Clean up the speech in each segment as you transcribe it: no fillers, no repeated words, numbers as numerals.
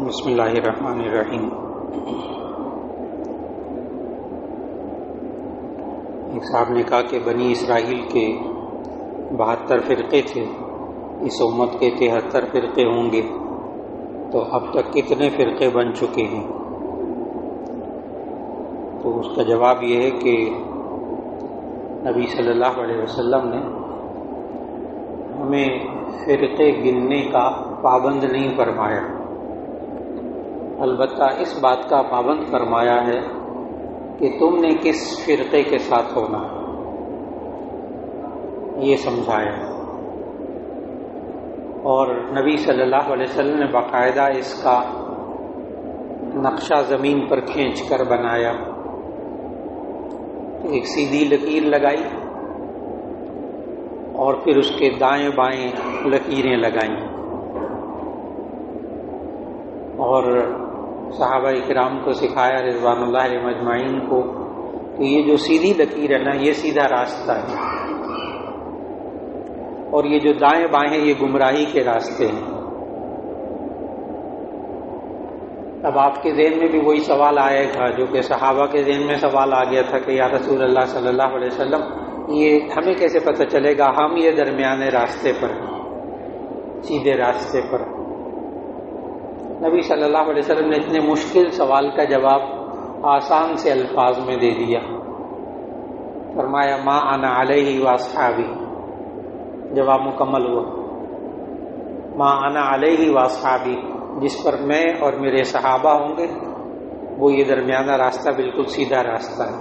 بسم اللہ الرحمن الرحیم۔ ایک صاحب نے کہا کہ بنی اسرائیل کے 72 فرقے تھے، اس امت کے 73 فرقے ہوں گے، تو اب تک کتنے فرقے بن چکے ہیں؟ تو اس کا جواب یہ ہے کہ نبی صلی اللہ علیہ وسلم نے ہمیں فرقے گننے کا پابند نہیں فرمایا، البتہ اس بات کا پابند فرمایا ہے کہ تم نے کس فرقے کے ساتھ ہونا ہے، یہ سمجھایا۔ اور نبی صلی اللہ علیہ وسلم نے باقاعدہ اس کا نقشہ زمین پر کھینچ کر بنایا، ایک سیدھی لکیر لگائی اور پھر اس کے دائیں بائیں لکیریں لگائیں، اور صحابہ کرام کو سکھایا رضوان اللہ علیہم اجمعین کو کہ یہ جو سیدھی لکیر ہے نا، یہ سیدھا راستہ ہے، اور یہ جو دائیں بائیں ہیں یہ گمراہی کے راستے ہیں۔ اب آپ کے ذہن میں بھی وہی سوال آئے گا جو کہ صحابہ کے ذہن میں سوال آ گیا تھا کہ یا رسول اللہ صلی اللہ علیہ وسلم، یہ ہمیں کیسے پتہ چلے گا ہم یہ درمیانے راستے پر ہیں، سیدھے راستے پر؟ نبی صلی اللہ علیہ وسلم نے اتنے مشکل سوال کا جواب آسان سے الفاظ میں دے دیا، فرمایا ما انا علیہ واصحابی، جواب مکمل ہوا۔ ما انا علیہ واصحابی، جس پر میں اور میرے صحابہ ہوں گے وہ یہ درمیانہ راستہ بالکل سیدھا راستہ ہے۔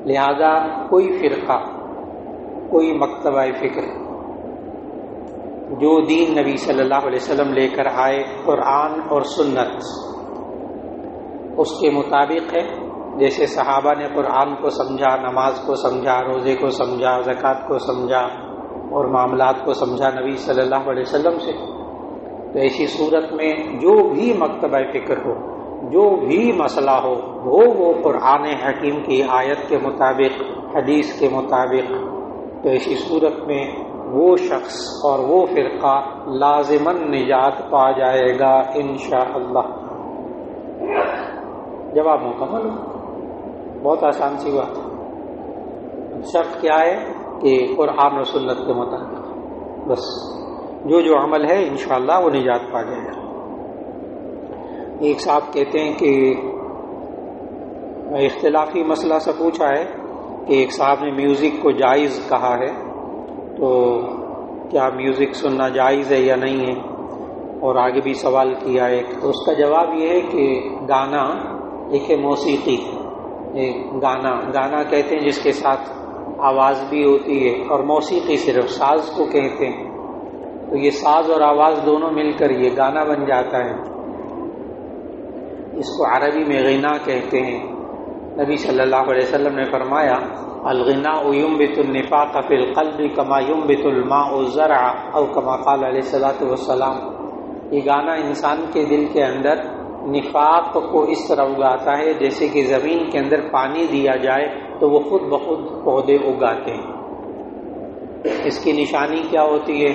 لہذا کوئی فرقہ، کوئی مکتبہ فکر جو دین نبی صلی اللہ علیہ وسلم لے کر آئے قرآن اور سنت اس کے مطابق ہے، جیسے صحابہ نے قرآن کو سمجھا، نماز کو سمجھا، روزے کو سمجھا، زکوٰۃ کو سمجھا اور معاملات کو سمجھا نبی صلی اللہ علیہ وسلم سے، تو ایسی صورت میں جو بھی مکتبہ فکر ہو، جو بھی مسئلہ ہو، وہ قرآن حکیم کی آیت کے مطابق، حدیث کے مطابق، تو ایسی صورت میں وہ شخص اور وہ فرقہ لازماً نجات پا جائے گا انشاءاللہ۔ جواب مکمل ہو، بہت آسان سی بات ہے۔ شرط کیا ہے کہ قرآن اور سنت کے مطابق، بس جو عمل ہے انشاءاللہ وہ نجات پا جائے گا۔ ایک صاحب کہتے ہیں کہ اختلافی مسئلہ سے پوچھا ہے کہ ایک صاحب نے میوزک کو جائز کہا ہے، تو کیا میوزک سننا جائز ہے یا نہیں ہے؟ اور آگے بھی سوال کیا ایک، تو اس کا جواب یہ ہے کہ گانا ایک ہے موسیقی، گانا کہتے ہیں جس کے ساتھ آواز بھی ہوتی ہے، اور موسیقی صرف ساز کو کہتے ہیں، تو یہ ساز اور آواز دونوں مل کر یہ گانا بن جاتا ہے، اس کو عربی میں غنا کہتے ہیں۔ نبی صلی اللہ علیہ وسلم نے فرمایا الغناء ينبت النفاق في القلب كما ينبت الماء الزرع، او كما قال علیہ الصلوۃ والسلام، یہ گانا انسان کے دل کے اندر نفاق کو اس طرح اگاتا ہے جیسے کہ زمین کے اندر پانی دیا جائے تو وہ خود بخود پودے اگاتے ہیں۔ اس کی نشانی کیا ہوتی ہے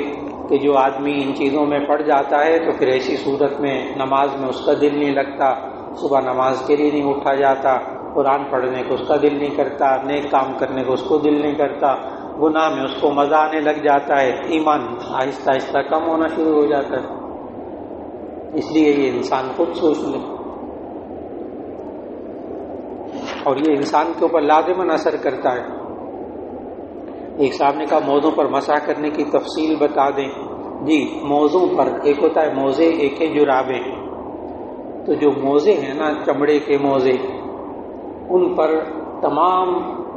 کہ جو آدمی ان چیزوں میں پڑ جاتا ہے تو پھر ایسی صورت میں نماز میں اس کا دل نہیں لگتا، صبح نماز کے لیے نہیں اٹھا جاتا، قرآن پڑھنے کو اس کا دل نہیں کرتا، نیک کام کرنے کو اس کو دل نہیں کرتا، گناہ میں اس کو مزہ آنے لگ جاتا ہے، ایمان آہستہ آہستہ کم ہونا شروع ہو جاتا ہے۔ اس لیے یہ انسان خود سوچ لے، اور یہ انسان کے اوپر لازماً اثر کرتا ہے۔ ایک صاحب نے کہا موزوں پر مسح کرنے کی تفصیل بتا دیں۔ جی، موزوں پر ایک ہوتا ہے موزے، ایک ہے جرابیں۔ تو جو موزے ہیں نا، چمڑے کے موزے، ان پر تمام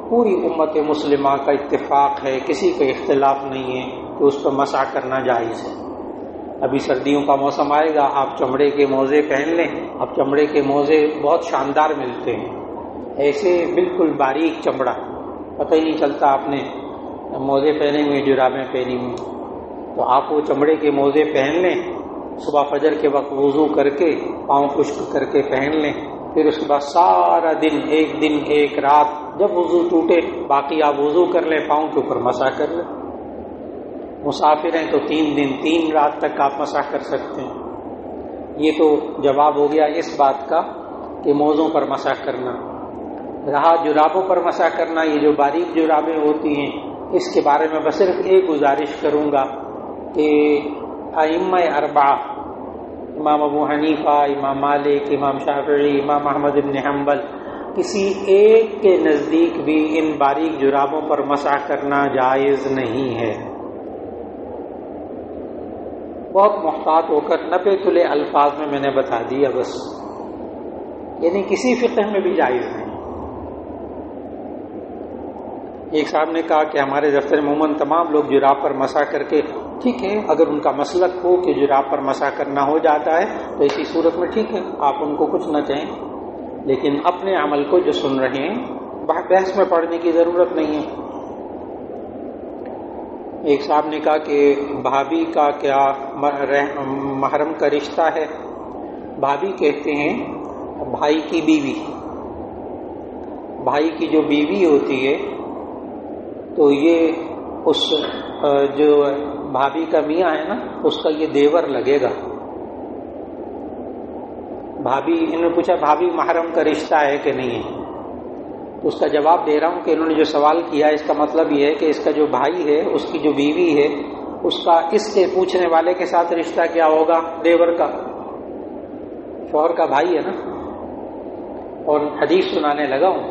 پوری امت مسلمہ کا اتفاق ہے، کسی کا اختلاف نہیں ہے کہ اس پر مسح کرنا جائز ہے۔ ابھی سردیوں کا موسم آئے گا، آپ چمڑے کے موزے پہن لیں۔ اب چمڑے کے موزے بہت شاندار ملتے ہیں، ایسے بالکل باریک چمڑا، پتہ ہی نہیں چلتا آپ نے موزے پہنے ہوئے، جرابیں پہنی ہوئی۔ تو آپ وہ چمڑے کے موزے پہن لیں، صبح فجر کے وقت وضو کر کے پاؤں خشک کر کے پہن لیں، پھر اس کے بعد سارا دن ایک رات جب وضو ٹوٹے باقی آپ وضو کر لیں، پاؤں کے اوپر مسح کر لیں۔ مسافر ہیں تو 3 دن 3 رات تک آپ مسح کر سکتے ہیں۔ یہ تو جواب ہو گیا اس بات کا کہ موزوں پر مسح کرنا. رہا جرابوں پر مسح کرنا، یہ جو باریک جرابیں ہوتی ہیں، اس کے بارے میں بس صرف ایک گزارش کروں گا کہ ائمہ اربعہ، امام ابو حنیفہ، امام مالک، امام شافعی، امام احمد بن حنبل، کسی ایک کے نزدیک بھی ان باریک جرابوں پر مسح کرنا جائز نہیں ہے. بہت محتاط ہو کر نپے تلے الفاظ میں نے بتا دیا بس، یعنی کسی فقہ میں بھی جائز نہیں. ایک صاحب نے کہا کہ ہمارے دفتر میں عموماً تمام لوگ جراب پر مسح کر کے، ٹھیک ہے اگر ان کا مسلک ہو کہ جراب پر مسح کرنا ہو جاتا ہے تو اسی صورت میں ٹھیک ہے، آپ ان کو کچھ نہ کہیں، لیکن اپنے عمل کو جو سن رہے ہیں بحث میں پڑھنے کی ضرورت نہیں ہے. ایک صاحب نے کہا کہ بھابھی کا کیا محرم کا رشتہ ہے؟ بھابھی کہتے ہیں بھائی کی بیوی. بھائی کی جو بیوی ہوتی ہے تو یہ اس جو بھابھی کا میاں ہے نا، اس کا یہ دیور لگے گا. بھابھی، انہوں نے پوچھا بھابھی محرم کا رشتہ ہے کہ نہیں ہے، تو اس کا جواب دے رہا ہوں کہ انہوں نے جو سوال کیا اس کا مطلب یہ ہے کہ اس کا جو بھائی ہے، اس کی جو بیوی ہے، اس کا اس سے پوچھنے والے کے ساتھ رشتہ کیا ہوگا؟ دیور کا، شوہر کا بھائی ہے نا. اور حدیث سنانے لگا ہوں،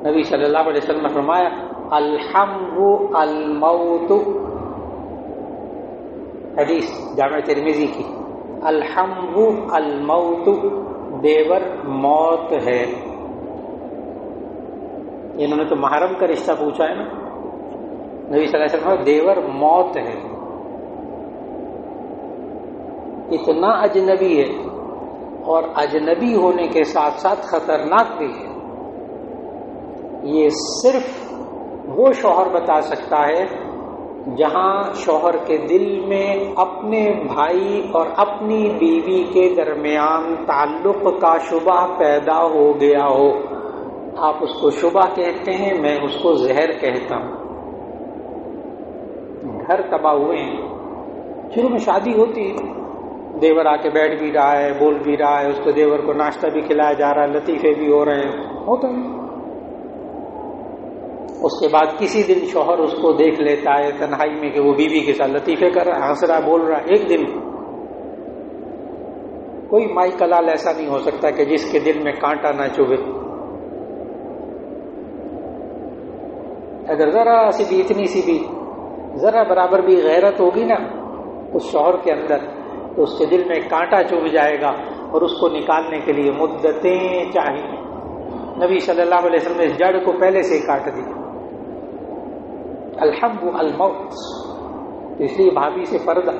نبی صلی اللہ علیہ وسلم نے فرمایا الحمو الموت، حدیث جامع ترمذی کی، الحمو الموت، دیور موت ہے. انہوں نے تو محرم کا رشتہ پوچھا ہے نا، نبی صلی اللہ علیہ وسلم دیور موت ہے. اتنا اجنبی ہے اور اجنبی ہونے کے ساتھ ساتھ خطرناک بھی ہے. یہ صرف وہ شوہر بتا سکتا ہے جہاں شوہر کے دل میں اپنے بھائی اور اپنی بیوی کے درمیان تعلق کا شبہ پیدا ہو گیا ہو. آپ اس کو شبہ کہتے ہیں، میں اس کو زہر کہتا ہوں. گھر تباہ ہوئے ہیں، شروع میں شادی ہوتی ہے، دیور آ کے بیٹھ بھی رہا ہے، بول بھی رہا ہے، اس کو دیور کو ناشتہ بھی کھلایا جا رہا ہے، لطیفے بھی ہو رہے ہیں، ہوتا ہے. اس کے بعد کسی دن شوہر اس کو دیکھ لیتا ہے تنہائی میں کہ وہ بیوی کے ساتھ لطیفے کر رہا، ہنس رہا، بول رہا. ایک دن کوئی مائی کلال ایسا نہیں ہو سکتا کہ جس کے دل میں کانٹا نہ چبھے. اگر ذرا سی بھی، اتنی سی بھی، ذرا برابر بھی غیرت ہوگی نا اس شوہر کے اندر، تو اس کے دل میں کانٹا چبھ جائے گا اور اس کو نکالنے کے لیے مدتیں چاہیے. نبی صلی اللہ علیہ وسلم نے اس جڑ کو پہلے سے کاٹ دی. الحمد الموت، اس لیے بھابھی سے پردہ.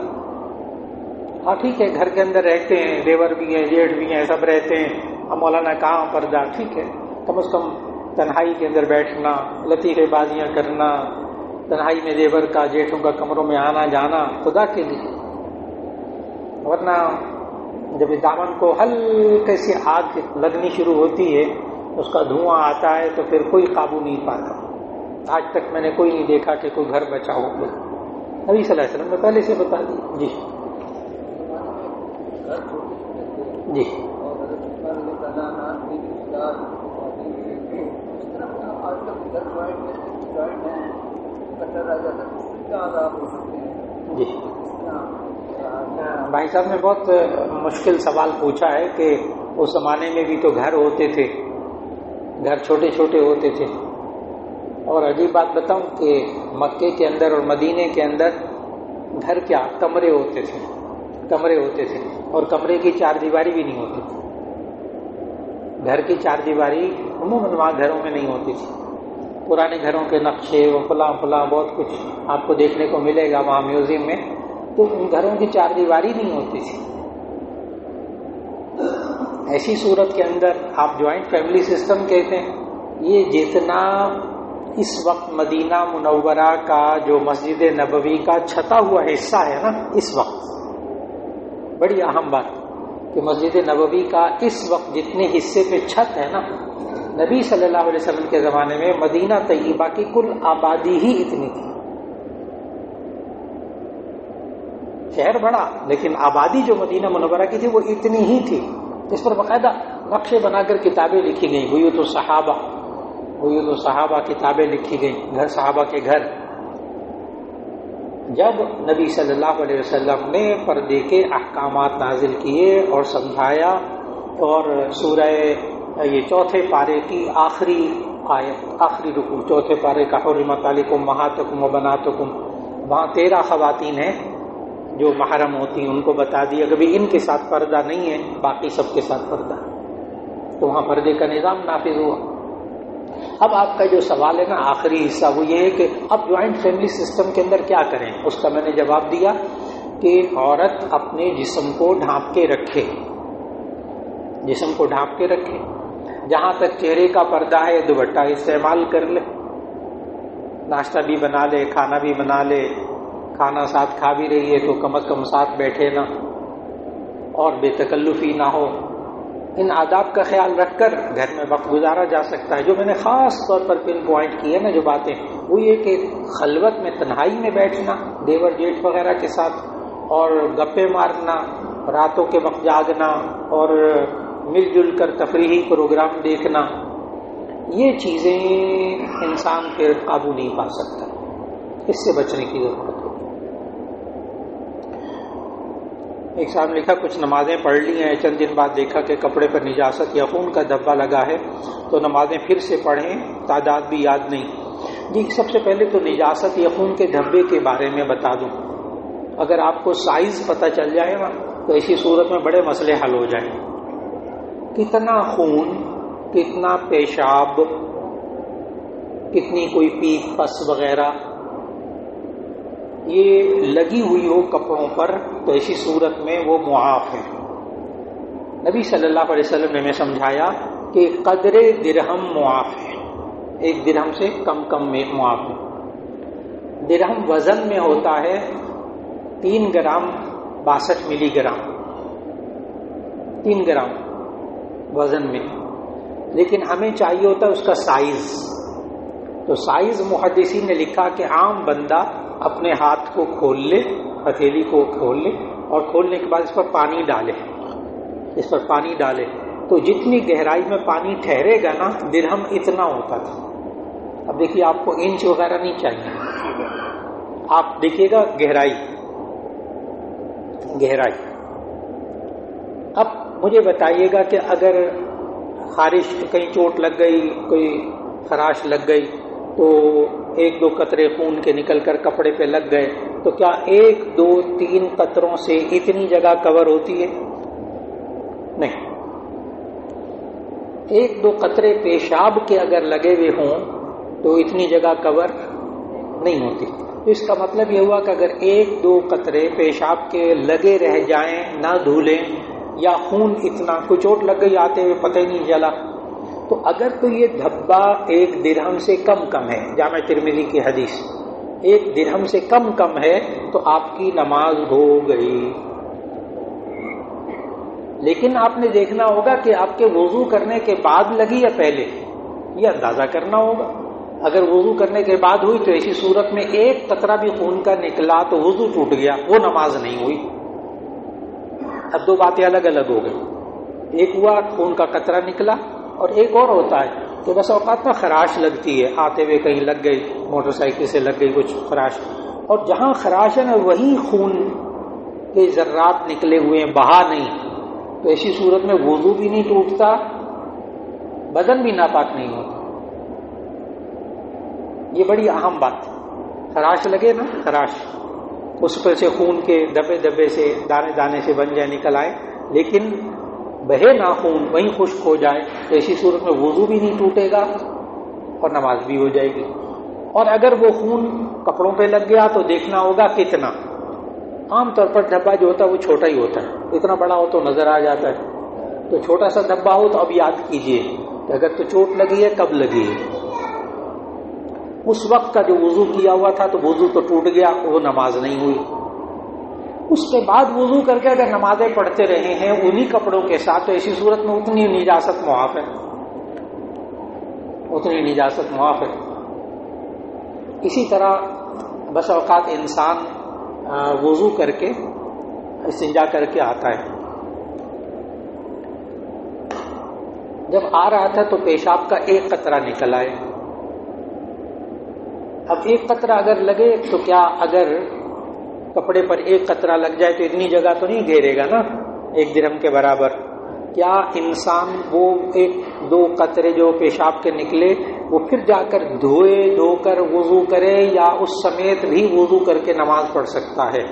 ہاں ٹھیک ہے، گھر کے اندر رہتے ہیں، دیور بھی ہیں، جیٹھ بھی ہیں، سب رہتے ہیں، اب مولانا کہاں پردہ؟ ٹھیک ہے، کم از کم تنہائی کے اندر بیٹھنا، لطیفے بازیاں کرنا، تنہائی میں دیور کا، جیٹھوں کا کمروں میں آنا جانا خدا کے لیے. ورنہ جب دامن کو ہلکے سے آگ لگنی شروع ہوتی ہے، اس کا دھواں آتا ہے تو پھر کوئی قابو نہیں پاتا. آج تک میں نے کوئی نہیں دیکھا کہ کوئی گھر بچا ہو. نبی صلی اللہ علیہ وسلم نے پہلے سے بتا دیا. جی جی جی بھائی صاحب نے بہت مشکل سوال پوچھا ہے کہ اس زمانے میں بھی تو گھر ہوتے تھے، گھر چھوٹے چھوٹے ہوتے تھے. اور عجیب بات بتاؤں کہ مکے کے اندر اور مدینے کے اندر گھر کیا، کمرے ہوتے تھے، کمرے ہوتے تھے، اور کمرے کی چار دیواری بھی نہیں ہوتی تھی. گھر کی چار دیواری عموماً وہاں گھروں میں نہیں ہوتی تھی. پرانے گھروں کے نقشے وہ فلاں فلاں بہت کچھ آپ کو دیکھنے کو ملے گا وہاں میوزیم میں، تو ان گھروں کی چار دیواری نہیں ہوتی تھی. ایسی صورت کے اندر آپ جوائنٹ فیملی سسٹم کہتے ہیں. یہ جتنا اس وقت مدینہ منورہ کا جو مسجد نبوی کا چھتا ہوا حصہ ہے نا، اس وقت بڑی اہم بات کہ مسجد نبوی کا اس وقت جتنے حصے پہ چھت ہے نا، نبی صلی اللہ علیہ وسلم کے زمانے میں مدینہ طیبہ کی کل آبادی ہی اتنی تھی. شہر بڑا لیکن آبادی جو مدینہ منورہ کی تھی وہ اتنی ہی تھی. اس پر باقاعدہ نقشے بنا کر کتابیں لکھی گئیں. بیوت الصحابہ کتابیں لکھی گئیں، گھر صحابہ کے گھر. جب نبی صلی اللہ علیہ وسلم نے پردے کے احکامات نازل کیے اور سمجھایا، اور سورہ یہ چوتھے پارے کی آخری آیت، آخری رکوع چوتھے پارے کا حرمت علیکم امہاتکم وبناتکم، وہاں 13 خواتین ہیں جو محرم ہوتی ہیں، ان کو بتا دیا کہ ان کے ساتھ پردہ نہیں ہے، باقی سب کے ساتھ پردہ. تو وہاں پردے کا نظام نافذ ہوا. اب آپ کا جو سوال ہے نا آخری حصہ، وہ یہ ہے کہ اب جوائنٹ فیملی سسٹم کے اندر کیا کریں. اس کا میں نے جواب دیا کہ عورت اپنے جسم کو ڈھانپ کے رکھے، جسم کو ڈھانپ کے رکھے. جہاں تک چہرے کا پردہ ہے دوپٹہ استعمال کر لے، ناشتہ بھی بنا لے، کھانا بھی بنا لے، کھانا ساتھ کھا بھی رہی ہے تو کم از کم ساتھ بیٹھے نہ، اور بے تکلفی نہ ہو. ان آداب کا خیال رکھ کر گھر میں وقت گزارا جا سکتا ہے. جو میں نے خاص طور پر پن پوائنٹ کی ہے نا جو باتیں، وہ یہ کہ خلوت میں تنہائی میں بیٹھنا دیور جیٹھ وغیرہ کے ساتھ، اور گپے مارنا، راتوں کے وقت جاگنا، اور مل جل کر تفریحی پروگرام دیکھنا، یہ چیزیں انسان پھر قابو نہیں پا سکتا. اس سے بچنے کی ضرورت ہے. ایک صاحب لکھا کچھ نمازیں پڑھ لی ہیں، چند دن بعد دیکھا کہ کپڑے پر نجاست یا خون کا دھبا لگا ہے، تو نمازیں پھر سے پڑھیں، تعداد بھی یاد نہیں. جی سب سے پہلے تو نجاست یا خون کے دھبے کے بارے میں بتا دوں. اگر آپ کو سائز پتہ چل جائے نا تو ایسی صورت میں بڑے مسئلے حل ہو جائیں. کتنا خون، کتنا پیشاب، کتنی کوئی پیپ پس وغیرہ یہ لگی ہوئی ہو کپڑوں پر تو ایسی صورت میں وہ معاف ہے. نبی صلی اللہ علیہ وسلم نے ہمیں سمجھایا کہ قدر درہم معاف ہے، 1 درہم سے کم میں معاف ہے. درہم وزن میں ہوتا ہے 3 گرام 62 ملی گرام، 3 گرام وزن میں، لیکن ہمیں چاہیے ہوتا ہے اس کا سائز. تو سائز محدثین نے لکھا کہ عام بندہ اپنے ہاتھ کو کھول لے، ہتھیلی کو کھول لے، اور کھولنے کے بعد اس پر پانی ڈالے، اس پر پانی ڈالے تو جتنی گہرائی میں پانی ٹھہرے گا نا درہم اتنا ہوتا تھا. اب دیکھیے آپ کو انچ وغیرہ نہیں چاہیے، آپ دیکھیے گا گہرائی. اب مجھے بتائیے گا کہ اگر خارش کہیں چوٹ لگ گئی، کوئی خراش لگ گئی تو 1-2 قطرے خون کے نکل کر کپڑے پہ لگ گئے تو کیا 1 2 3 قطروں سے اتنی جگہ کور ہوتی ہے؟ نہیں. 1-2 قطرے پیشاب کے اگر لگے ہوئے ہوں تو اتنی جگہ کور نہیں ہوتی. تو اس کا مطلب یہ ہوا کہ اگر 1-2 قطرے پیشاب کے لگے رہ جائیں، نہ دھولیں، یا خون اتنا، کوئی چوٹ لگ گئی آتے ہوئے پتہ ہی نہیں چلا، تو اگر تو یہ دھبا 1 درہم سے کم ہے، جامع ترمذی کی حدیث 1 درہم سے کم ہے تو آپ کی نماز ہو گئی. لیکن آپ نے دیکھنا ہوگا کہ آپ کے وضو کرنے کے بعد لگی یا پہلے، یہ اندازہ کرنا ہوگا. اگر وضو کرنے کے بعد ہوئی تو ایسی صورت میں 1 قطرہ بھی خون کا نکلا تو وضو ٹوٹ گیا، وہ نماز نہیں ہوئی. اب 2 باتیں الگ الگ ہو گئی. ایک ہوا خون کا قطرہ نکلا، اور ایک اور ہوتا ہے کہ بس اوقات میں خراش لگتی ہے، آتے ہوئے کہیں لگ گئی، موٹر سائیکل سے لگ گئی کچھ خراش، اور جہاں خراش ہے نا وہیں خون کے ذرات نکلے ہوئے ہیں، بہا نہیں، تو ایسی صورت میں وضو بھی نہیں ٹوٹتا، بدن بھی ناپاک نہیں ہوتا. یہ بڑی اہم بات. خراش لگے نا، خراش، اس پر سے خون کے دبے سے دانے دانے سے بن جائے، نکل آئے، لیکن بہے نہ خون وہیں خشک ہو جائے تو ایسی صورت میں وضو بھی نہیں ٹوٹے گا اور نماز بھی ہو جائے گی. اور اگر وہ خون کپڑوں پہ لگ گیا تو دیکھنا ہوگا کتنا. عام طور پر دھبا جو ہوتا ہے وہ چھوٹا ہی ہوتا ہے، اتنا بڑا ہو تو نظر آ جاتا ہے. تو چھوٹا سا دھبا ہو تو اب یاد کیجئے کہ اگر تو چوٹ لگی ہے کب لگی ہے. اس وقت کا جو وضو کیا ہوا تھا تو وضو تو ٹوٹ گیا، وہ نماز نہیں ہوئی. اس کے بعد وضو کر کے اگر نمازیں پڑھتے رہے ہیں انہی کپڑوں کے ساتھ تو ایسی صورت میں اتنی نجاست معاف ہے، اتنی نجاست معاف ہے. اسی طرح بس اوقات انسان وضو کر کے استنجا کر کے آتا ہے. جب آ رہا تھا تو پیشاب کا ایک قطرہ نکل آئے. اب ایک قطرہ اگر لگے تو کیا اگر کپڑے پر ایک قطرہ لگ جائے تو اتنی جگہ تو نہیں گھیرے گا نا 1 درہم کے برابر. کیا انسان وہ 1-2 قطرے جو پیشاب کے نکلے وہ پھر جا کر دھو کر وضو کرے یا اس سمیت بھی وضو کر کے نماز پڑھ سکتا ہے؟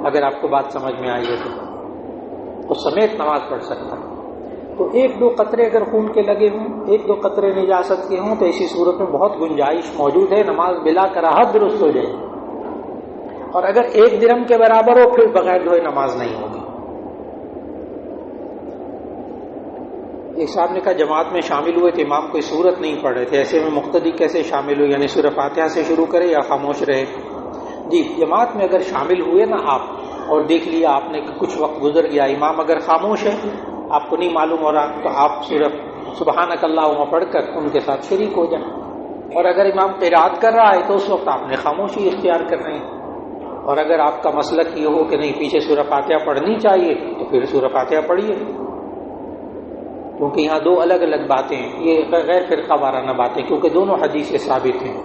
اگر آپ کو بات سمجھ میں آئی ہے تو اس سمیت نماز پڑھ سکتا ہے. تو 1-2 قطرے اگر خون کے لگے ہوں، 1-2 قطرے نجاست کے ہوں تو ایسی صورت میں بہت گنجائش موجود ہے، نماز بلا کراہت درست ہو جائے. اور اگر 1 درہم کے برابر ہو پھر بغیر دھوئے نماز نہیں ہوگی. ایک صاحب نے کہا جماعت میں شامل ہوئے تو امام کوئی سورت نہیں پڑھ رہے تھے، ایسے میں مقتدی کیسے شامل ہوئے؟ یعنی سورہ فاتحہ سے شروع کرے یا خاموش رہے؟ جی، جماعت میں اگر شامل ہوئے نا آپ اور دیکھ لیا آپ نے کہ کچھ وقت گزر گیا، امام اگر خاموش ہے آپ کو نہیں معلوم ہو رہا تو آپ صرف سبحانک اللہم پڑھ کر ان کے ساتھ شریک ہو جائیں. اور اگر امام قرات کر رہا ہے تو اس وقت آپ نے خاموشی اختیار کرنی ہے. اور اگر آپ کا مسلک یہ ہو کہ نہیں پیچھے سورہ فاتحہ پڑھنی چاہیے تو پھر سورہ فاتحہ پڑھیے، کیونکہ یہاں 2 الگ الگ باتیں ہیں، یہ غیر فرقہ وارانہ باتیں، کیونکہ دونوں حدیث سے ثابت ہیں.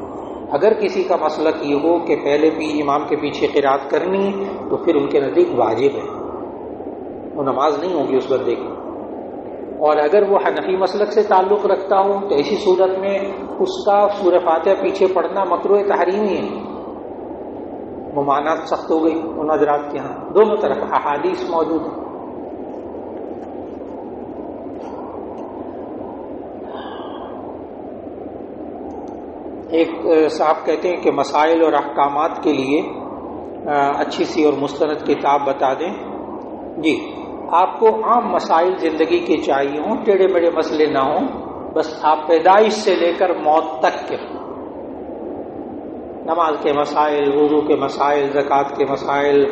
اگر کسی کا مسلک یہ ہو کہ پہلے بھی امام کے پیچھے قرات کرنی تو پھر ان کے نزدیک واجب ہے، وہ نماز نہیں ہوگی اس بندے کی. اور اگر وہ حنفی مسلک سے تعلق رکھتا ہو تو ایسی صورت میں اس کا سورہ فاتحہ پیچھے پڑھنا مکروہ تحریمی ہے. ممانعت سخت ہو گئی ان حضرات کے ہاں. دونوں طرف احادیث موجود ہیں. ایک صاحب کہتے ہیں کہ مسائل اور احکامات کے لیے اچھی سی اور مستند کتاب بتا دیں. جی، آپ کو عام مسائل زندگی کے چاہیے ہوں، ٹیڑھے میڑھے مسئلے نہ ہوں، بس آپ پیدائش سے لے کر موت تک کے، نماز کے مسائل، وضو کے مسائل، زکوٰۃ کے مسائل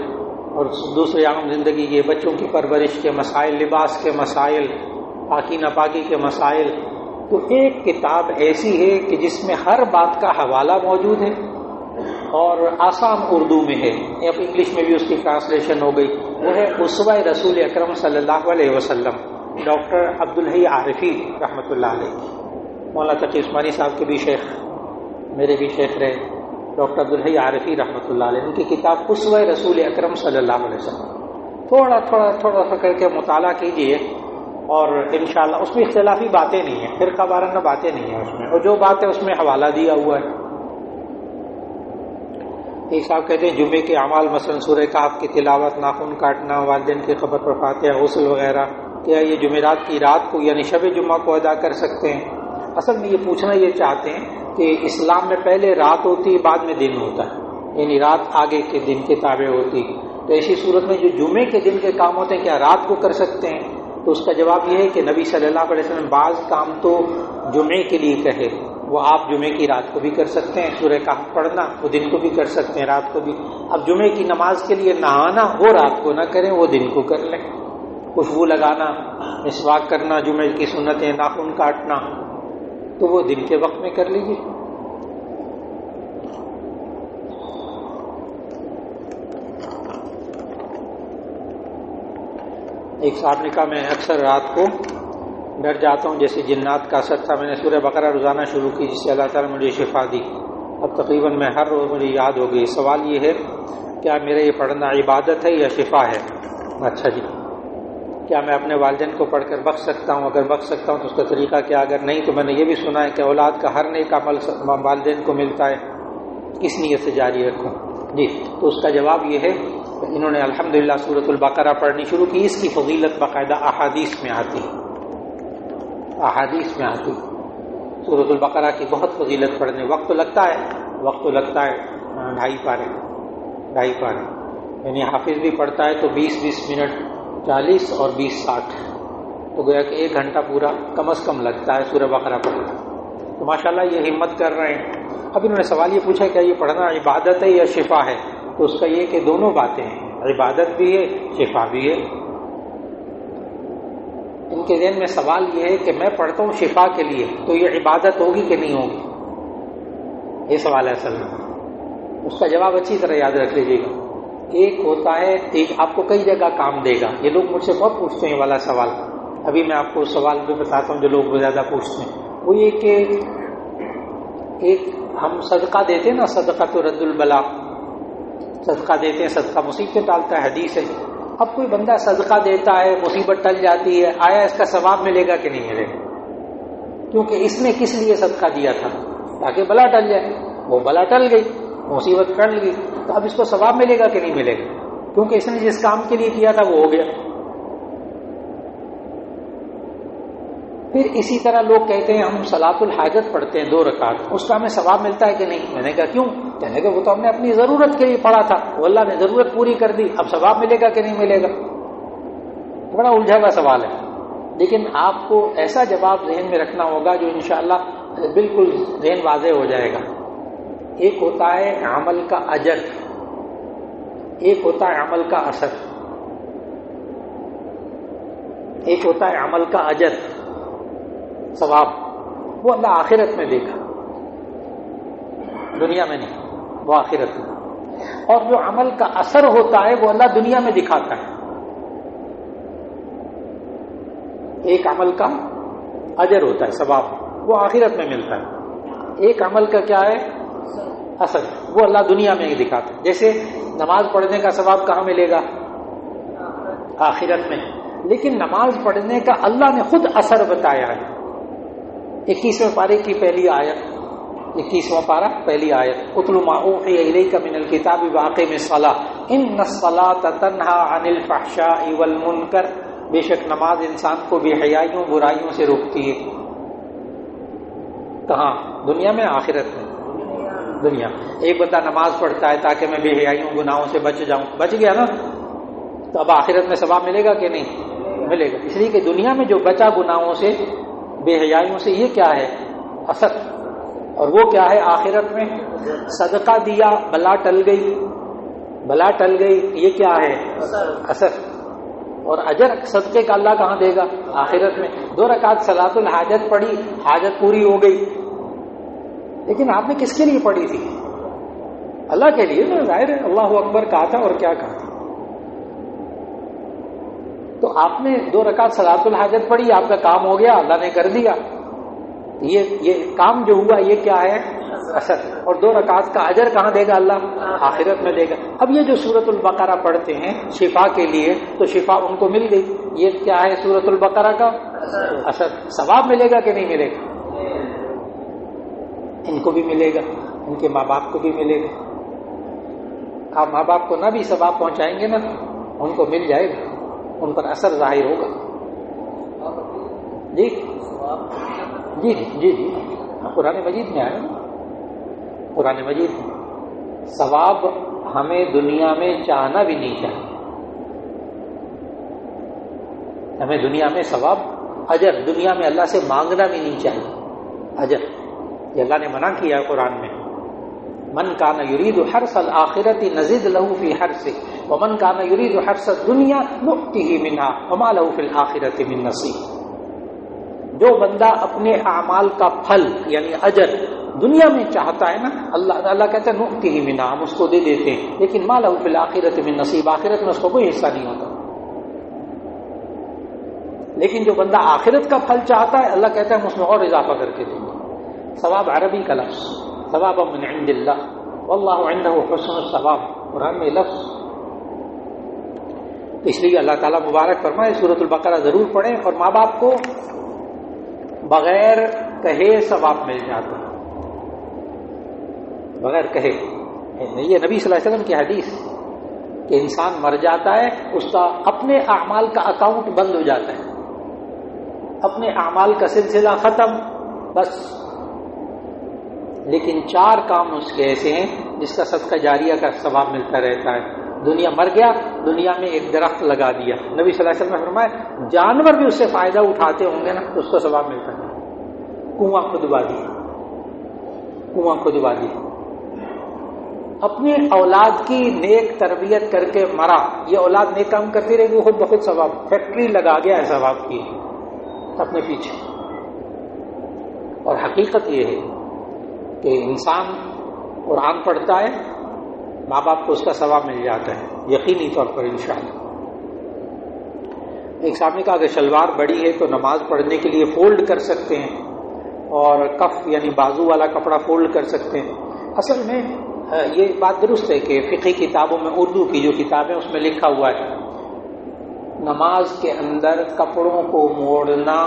اور دوسرے عام زندگی کے، بچوں کی پرورش کے مسائل، لباس کے مسائل، پاکی ناپاکی کے مسائل. تو ایک کتاب ایسی ہے کہ جس میں ہر بات کا حوالہ موجود ہے اور آسان اردو میں ہے، اب انگلش میں بھی اس کی ٹرانسلیشن ہو گئی. وہ ہے اسوہ رسول اکرم صلی اللہ علیہ وسلم، ڈاکٹر عبدالحی عارفی رحمۃ اللہ علیہ. مولانا تقی عثمانی صاحب کے بھی شیخ، میرے بھی شیخ رہے، ڈاکٹر عبدالحی عارفی رحمۃ اللہ علیہ. ان کی کتاب اسوہ رسول اکرم صلی اللہ علیہ وسلم. تھوڑا سا کر کے مطالعہ کیجیے اور انشاءاللہ اس میں اختلافی باتیں نہیں ہیں، فرقہ وارانہ باتیں نہیں ہیں اس میں، اور جو بات ہے اس میں حوالہ دیا ہوا ہے. ایک صاحب کہتے ہیں جمعے کے اعمال مثلا سورہ کہف کی تلاوت، ناخن کاٹنا، والدین کی خبر پر فاتحہ، غسل وغیرہ، کیا یہ جمعرات کی رات کو یعنی شب جمعہ کو ادا کر سکتے ہیں؟ اصل میں یہ پوچھنا یہ چاہتے ہیں کہ اسلام میں پہلے رات ہوتی ہے بعد میں دن ہوتا ہے، یعنی رات آگے کے دن کے تابع ہوتی ہے. تو ایسی صورت میں جو جمعے کے دن کے کام ہوتے ہیں کیا رات کو کر سکتے ہیں؟ تو اس کا جواب یہ ہے کہ نبی صلی اللہ علیہ وسلم بعض کام تو جمعے کے لیے کہے، وہ آپ جمعے کی رات کو بھی کر سکتے ہیں، سورہ کہف پڑھنا وہ دن کو بھی کر سکتے ہیں، رات کو بھی. اب جمعے کی نماز کے لیے نہانا وہ رات کو نہ کریں، وہ دن کو کر لیں. خوشبو لگانا، مسواک کرنا، جمعے کی سنتیں، ناخن کاٹنا، تو وہ دن کے وقت میں کر لیجیے. ایک صاحب نے کہا میں اکثر رات کو ڈر جاتا ہوں، جیسے جنات کا اثر تھا. میں نے سورہ بقرہ روزانہ شروع کی جس سے اللہ تعالیٰ نے مجھے شفا دی. اب تقریباً میں ہر روز مجھے یاد ہو گئی. سوال یہ ہے کیا میرا یہ پڑھنا عبادت ہے یا شفا ہے؟ اچھا جی، کیا میں اپنے والدین کو پڑھ کر بخش سکتا ہوں؟ اگر بخش سکتا ہوں تو اس کا طریقہ کیا؟ اگر نہیں تو میں نے یہ بھی سنا ہے کہ اولاد کا ہر نیک عمل والدین کو ملتا ہے، کس نیت سے جاری رکھوں؟ جی، تو اس کا جواب یہ ہے کہ انہوں نے الحمدللہ سورۃ البقرہ پڑھنی شروع کی. اس کی فضیلت باقاعدہ احادیث میں آتی ہے، احادیث میں آتی. سورۃ البقرہ کی بہت فضیلت پڑھنے. وقت تو لگتا ہے 2.5 پارے، یعنی حافظ بھی پڑھتا ہے تو 20 منٹ 40 اور 20 60، تو گویا کہ 1 گھنٹہ پورا کم از کم لگتا ہے سورہ بقرہ پڑھنا. تو ماشاءاللہ یہ ہمت کر رہے ہیں. اب انہوں نے سوال یہ پوچھا کہ یہ پڑھنا عبادت ہے یا شفا ہے؟ تو اس کا یہ کہ دونوں باتیں ہیں، عبادت بھی ہے شفا بھی ہے. ان کے ذہن میں سوال یہ ہے کہ میں پڑھتا ہوں شفا کے لیے تو یہ عبادت ہوگی کہ نہیں ہوگی، یہ سوال ہے اصل میں. اس کا جواب اچھی طرح یاد رکھ لیجیے گا. ایک ہوتا ہے، ایک آپ کو کئی جگہ کام دے گا. یہ لوگ مجھ سے بہت پوچھتے ہیں یہ والا سوال. ابھی میں آپ کو اس سوال پہ بتاتا ہوں جو لوگ زیادہ پوچھتے ہیں. وہ یہ کہ ایک ہم صدقہ دیتے ہیں نا، صدقہ تو رد البلا، صدقہ دیتے ہیں، صدقہ مصیبتیں ٹالتا ہے، حدیث ہے. اب کوئی بندہ صدقہ دیتا ہے، مصیبت ٹل جاتی ہے، آیا اس کا ثواب ملے گا کہ نہیں ملے گا؟ کیونکہ اس نے کس لیے صدقہ دیا تھا؟ تاکہ بلا ٹل جائے. وہ بلا ٹل گئی، مصیبت ٹل گئی، تو اب اس کو ثواب ملے گا کہ نہیں ملے گا؟ کیونکہ اس نے جس کام کے لیے کیا تھا وہ ہو گیا. پھر اسی طرح لوگ کہتے ہیں ہم صلاۃ الحاجت پڑھتے ہیں 2 رکعت، اس کا ہمیں ثواب ملتا ہے کہ نہیں؟ میں نے کہا کیوں؟ کہنے کہ وہ تو ہم نے اپنی ضرورت کے لیے پڑھا تھا، وہ اللہ نے ضرورت پوری کر دی، اب ثواب ملے گا کہ نہیں ملے گا؟ بڑا الجھا ہوا سوال ہے. لیکن آپ کو ایسا جواب ذہن میں رکھنا ہوگا جو انشاءاللہ بالکل ذہن واضح ہو جائے گا. ایک ہوتا ہے عمل کا اجر، ایک ہوتا ہے عمل کا اثر. ایک ہوتا ہے عمل کا اجر، ثواب، وہ اللہ آخرت میں دے گا، دنیا میں نہیں، وہ آخرت میں. اور جو عمل کا اثر ہوتا ہے وہ اللہ دنیا میں دکھاتا ہے. ایک عمل کا اجر ہوتا ہے، ثواب، وہ آخرت میں ملتا ہے. ایک عمل کا کیا ہے؟ اثر، وہ اللہ دنیا میں ہی دکھاتا ہے. جیسے نماز پڑھنے کا ثواب کہاں ملے گا؟ آخرت میں. لیکن نماز پڑھنے کا اللہ نے خود اثر بتایا ہے. 21ویں پارے کی پہلی آیت، 21واں پارہ پہلی آیت، اتل ما اوحی الیک من الکتاب واقم الصلاۃ ان الصلاۃ تنہی عن الفحشاء والمنکر. بے شک نماز انسان کو بے حیائیوں برائیوں سے روکتی ہے. کہاں؟ دنیا میں، آخرت میں. دنیا. ایک بندہ نماز پڑھتا ہے تاکہ میں بے حیائیوں گناہوں سے بچ جاؤں، بچ گیا نا، تو اب آخرت میں ثواب ملے گا کہ نہیں؟ ملے گا. اس لیے کہ دنیا میں جو بچا گناہوں سے، بے حیائیوں سے، یہ کیا ہے؟ اثر. اور وہ کیا ہے آخرت میں؟ صدقہ دیا، بلا ٹل گئی، بلا ٹل گئی، یہ کیا ہے؟ اثر. اور اجر صدقے کا اللہ کہاں دے گا؟ آخرت میں. 2 رکعت صلاۃ الحاجت پڑھی، حاجت پوری ہو گئی. لیکن آپ نے کس کے لیے پڑھی تھی؟ اللہ کے لیے نا، ظاہر ہے اللہ اکبر کہا تھا. اور کیا کہا تھا؟ تو آپ نے 2 رکعت صلاۃ الحاجت پڑھی، آپ کا کام ہو گیا، اللہ نے کر دیا. یہ کام جو ہوا یہ کیا ہے؟ اثر. اور 2 رکعت کا اجر کہاں دے گا اللہ؟ آخرت میں دے گا. اب یہ جو سورۃ البقرہ پڑھتے ہیں شفا کے لیے، تو شفا ان کو مل گئی. یہ کیا ہے سورۃ البقرہ کا؟ اثر. ثواب ملے گا کہ نہیں ملے گا؟ ان کو بھی ملے گا، ان کے ماں باپ کو بھی ملے گا. آپ ماں باپ کو نہ بھی ثواب پہنچائیں گے نا، ان کو مل جائے گا، ان پر اثر ظاہر ہوگا. جی جی جی جی قرآن مجید میں آیا نا، قرآن مجید میں ثواب ہمیں دنیا میں چاہنا بھی نہیں چاہیے. ہمیں دنیا میں ثواب، اجر، دنیا میں اللہ سے مانگنا بھی نہیں چاہیے. اجر یہ اللہ نے منع کیا ہے قرآن میں. من کان یرید حرث الآخرۃ نزد له فی حرثہ ومن کان یرید حرث الدنیا نؤتہ منها وما له فی الآخرۃ من نصیب. جو بندہ اپنے اعمال کا پھل یعنی اجر دنیا میں چاہتا ہے نا، اللہ کہتا ہے نؤتہ منها، ہم اس کو دے دیتے ہیں، لیکن ما له فی الآخرۃ من نصیب، آخرت میں اس کو کوئی حصہ نہیں ہوتا. لیکن جو بندہ آخرت کا پھل چاہتا ہے اللہ کہتا ہے ہم اس میں اور اضافہ کر کے دیں گے. ثواب عربی کا لفظ، ثواب من عند اللہ واللہ عنده حسن الثواب، قرآن میں لفظ. تو اس لیے اللہ تعالیٰ مبارک فرمائے سورۃ البقرہ ضرور پڑھیں. اور ماں باپ کو بغیر کہے ثواب مل جاتا ہے، بغیر کہے. یہ نبی صلی اللہ علیہ وسلم کی حدیث کہ انسان مر جاتا ہے، اس کا اپنے اعمال کا اکاؤنٹ بند ہو جاتا ہے، اپنے اعمال کا سلسلہ ختم، بس. لیکن 4 کام اس کے ایسے ہیں جس کا صدقہ جاریہ کا ثواب ملتا رہتا ہے. دنیا مر گیا، دنیا میں ایک درخت لگا دیا، نبی صلی اللہ علیہ وسلم نے فرمایا جانور بھی اس سے فائدہ اٹھاتے ہوں گے نا تو اس کو ثواب ملتا ہے. کنواں کھدوا دیا، کنواں کھدوا دیا. اپنی اولاد کی نیک تربیت کر کے مرا، یہ اولاد نیک کام کرتی رہے گی، خود بخود ثواب. فیکٹری لگا گیا ہے ثواب کی اپنے پیچھے. اور حقیقت یہ ہے کہ انسان قرآن پڑھتا ہے، ماں باپ کو اس کا ثواب مل جاتا ہے یقینی طور پر انشاءاللہ۔ ایک صاحب نے کہا کہ شلوار بڑی ہے تو نماز پڑھنے کے لیے فولڈ کر سکتے ہیں اور کف یعنی بازو والا کپڑا فولڈ کر سکتے ہیں۔ اصل میں یہ بات درست ہے کہ فقہی کتابوں میں، اردو کی جو کتابیں اس میں لکھا ہوا ہے نماز کے اندر کپڑوں کو موڑنا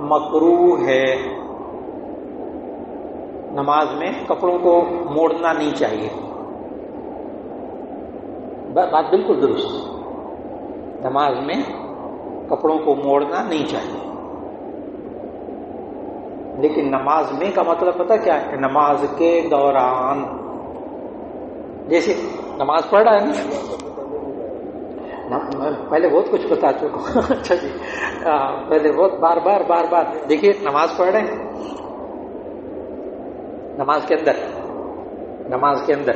مکروہ ہے، نماز میں کپڑوں کو موڑنا نہیں چاہیے، بات بالکل درست، نماز میں کپڑوں کو موڑنا نہیں چاہیے، لیکن نماز میں کا مطلب پتہ کیا ہے؟ نماز کے دوران، جیسے نماز پڑھ رہا ہے نا، پہلے بہت کچھ بتا چکا ہوں اچھا جی، پہلے بہت بار بار دیکھیے نماز پڑھ رہے ہیں، نماز کے اندر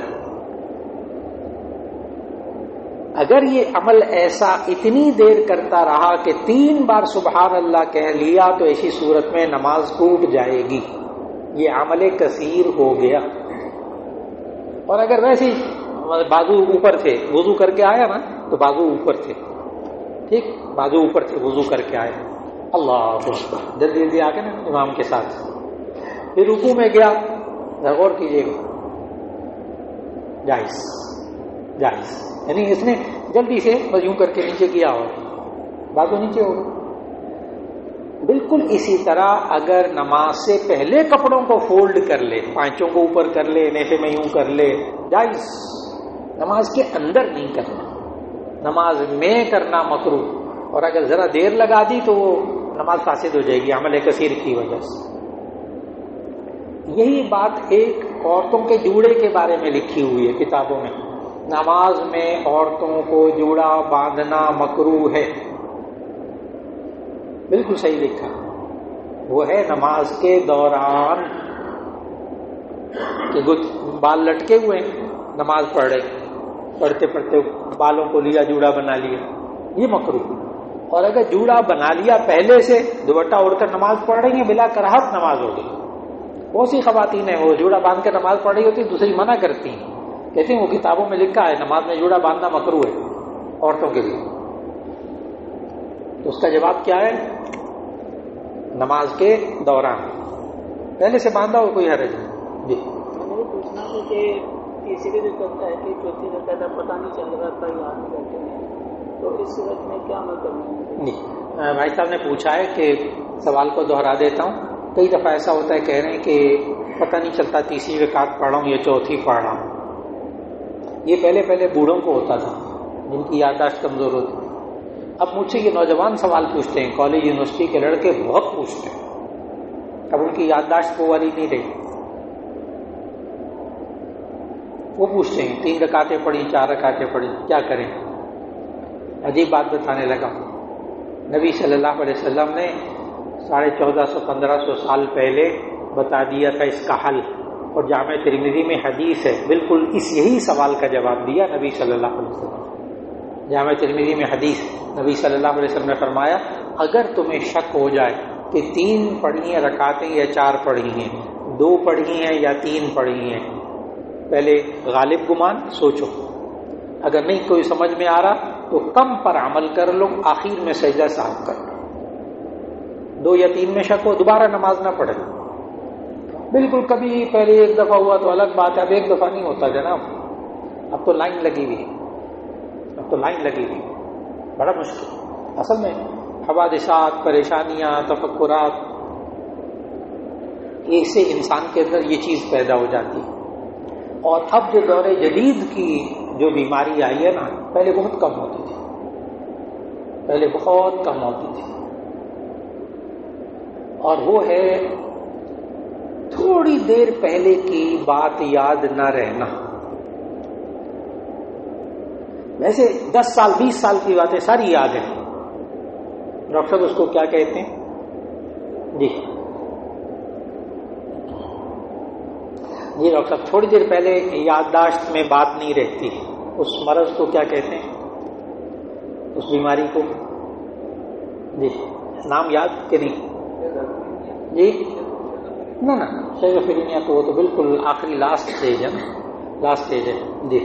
اگر یہ عمل ایسا اتنی دیر کرتا رہا کہ 3 بار سبحان اللہ کہہ لیا تو ایسی صورت میں نماز ٹوٹ جائے گی، یہ عمل کثیر ہو گیا۔ اور اگر ویسے بازو اوپر تھے، وضو کر کے آیا نا تو بازو اوپر تھے، ٹھیک، بازو اوپر تھے، وضو کر کے آئے، اللہ اکبر، جلدی آ کے نا امام کے ساتھ، پھر رکوع میں گیا، غور کیجیے گا، جائز، یعنی اس نے جلدی سے بس یوں کر کے نیچے کیا ہو، بازو نیچے ہوگا۔ بالکل اسی طرح اگر نماز سے پہلے کپڑوں کو فولڈ کر لے، پانچوں کو اوپر کر لے، نیچے میں یوں کر لے، جائز، نماز کے اندر نہیں کرنا، نماز میں کرنا مکروہ، اور اگر ذرا دیر لگا دی تو وہ نماز فاسد ہو جائے گی عمل کثیر کی وجہ سے۔ یہی بات ایک عورتوں کے جوڑے کے بارے میں لکھی ہوئی ہے کتابوں میں، نماز میں عورتوں کو جوڑا باندھنا مکروہ ہے، بالکل صحیح لکھا، وہ ہے نماز کے دوران کہ بال لٹکے ہوئے ہیں، نماز پڑھ رہے، پڑھتے بالوں کو لیا جوڑا بنا لیا، یہ مکروہ۔ اور اگر جوڑا بنا لیا پہلے سے، دوپٹہ اوڑھ کر نماز پڑھ رہی ہیں، بلا کراہت نماز ہوگی۔ بہت سی خواتین ہیں وہ جوڑا باندھ کر نماز پڑھ رہی ہوتی، دوسری منع کرتی ہیں، کہتے ہیں وہ کتابوں میں لکھا ہے نماز میں جوڑا باندھنا مکروہ ہے عورتوں کے لیے۔ تو اس کا جواب کیا ہے؟ نماز کے دوران، پہلے سے باندھا ہو کوئی حرج نہیں۔ جی مجھے پوچھنا ہے کہ کسی بھی کرتا ہے کہ چوتھی رکعت پتہ نہیں چل رہا تھا یاد نہیں کرتے ہیں، تو اس صورت میں کیا عمل کرنا ہے؟ جی بھائی صاحب نے پوچھا ہے کہ سوال کو دہرا دیتا ہوں، کئی دفعہ ایسا ہوتا ہے کہہ رہے ہیں کہ پتہ نہیں چلتا تیسری رکعت پڑھ رہا ہوں یا چوتھی پڑھ رہا ہوں۔ یہ پہلے بوڑھوں کو ہوتا تھا جن کی یادداشت کمزور ہوتی۔ اب مجھ سے یہ نوجوان سوال پوچھتے ہیں، کالج یونیورسٹی کے لڑکے بہت پوچھتے ہیں، اب ان کی یادداشت وہ والی نہیں رہی، وہ پوچھتے ہیں 3 رکعتیں پڑھی، 4 رکعتیں پڑھی، کیا کریں؟ عجیب بات بتانے لگا، نبی صلی اللہ علیہ وسلم نے 1450-1500 سال پہلے بتا دیا تھا اس کا حل، اور جامع ترمذی میں حدیث ہے، بالکل یہی سوال کا جواب دیا نبی صلی اللہ علیہ وسلم۔ جامع ترمذی میں حدیث، نبی صلی اللہ علیہ وسلم نے فرمایا اگر تمہیں شک ہو جائے کہ 3 پڑھی ہیں رکعتیں یا 4 پڑھی ہیں، 2 پڑھی ہیں یا 3 پڑھی ہیں، پہلے غالب گمان سوچو، اگر نہیں کوئی سمجھ میں آ رہا تو کم پر عمل کر لو، آخر میں سجدہ صاحب کر لو، 2 یا 3 میں شک ہو دوبارہ نماز نہ پڑھے۔ بالکل کبھی پہلے 1 دفعہ ہوا تو الگ بات ہے، اب 1 دفعہ نہیں ہوتا جناب، اب تو لائن لگی ہوئی ہے، بڑا مشکل۔ اصل میں حوادثات، پریشانیاں، تفکرات، اس سے انسان کے اندر یہ چیز پیدا ہو جاتی ہے۔ اور اب جو دور جدید کی جو بیماری آئی ہے نا، پہلے بہت کم ہوتی تھی، اور وہ ہے تھوڑی دیر پہلے کی بات یاد نہ رہنا۔ ویسے 10 سال 20 سال کی باتیں ساری یاد ہیں، ڈاکٹر صاحب اس کو کیا کہتے ہیں؟ جی ڈاکٹر صاحب، تھوڑی دیر پہلے یادداشت میں بات نہیں رہتی، اس مرض کو کیا کہتے ہیں، اس بیماری کو؟ جی نام یاد کہ نہیں؟ جی نہ شیزوفرینیا تو وہ تو بالکل آخری لاسٹ اسٹیج ہے نا، لاسٹ اسٹیج ہے جی.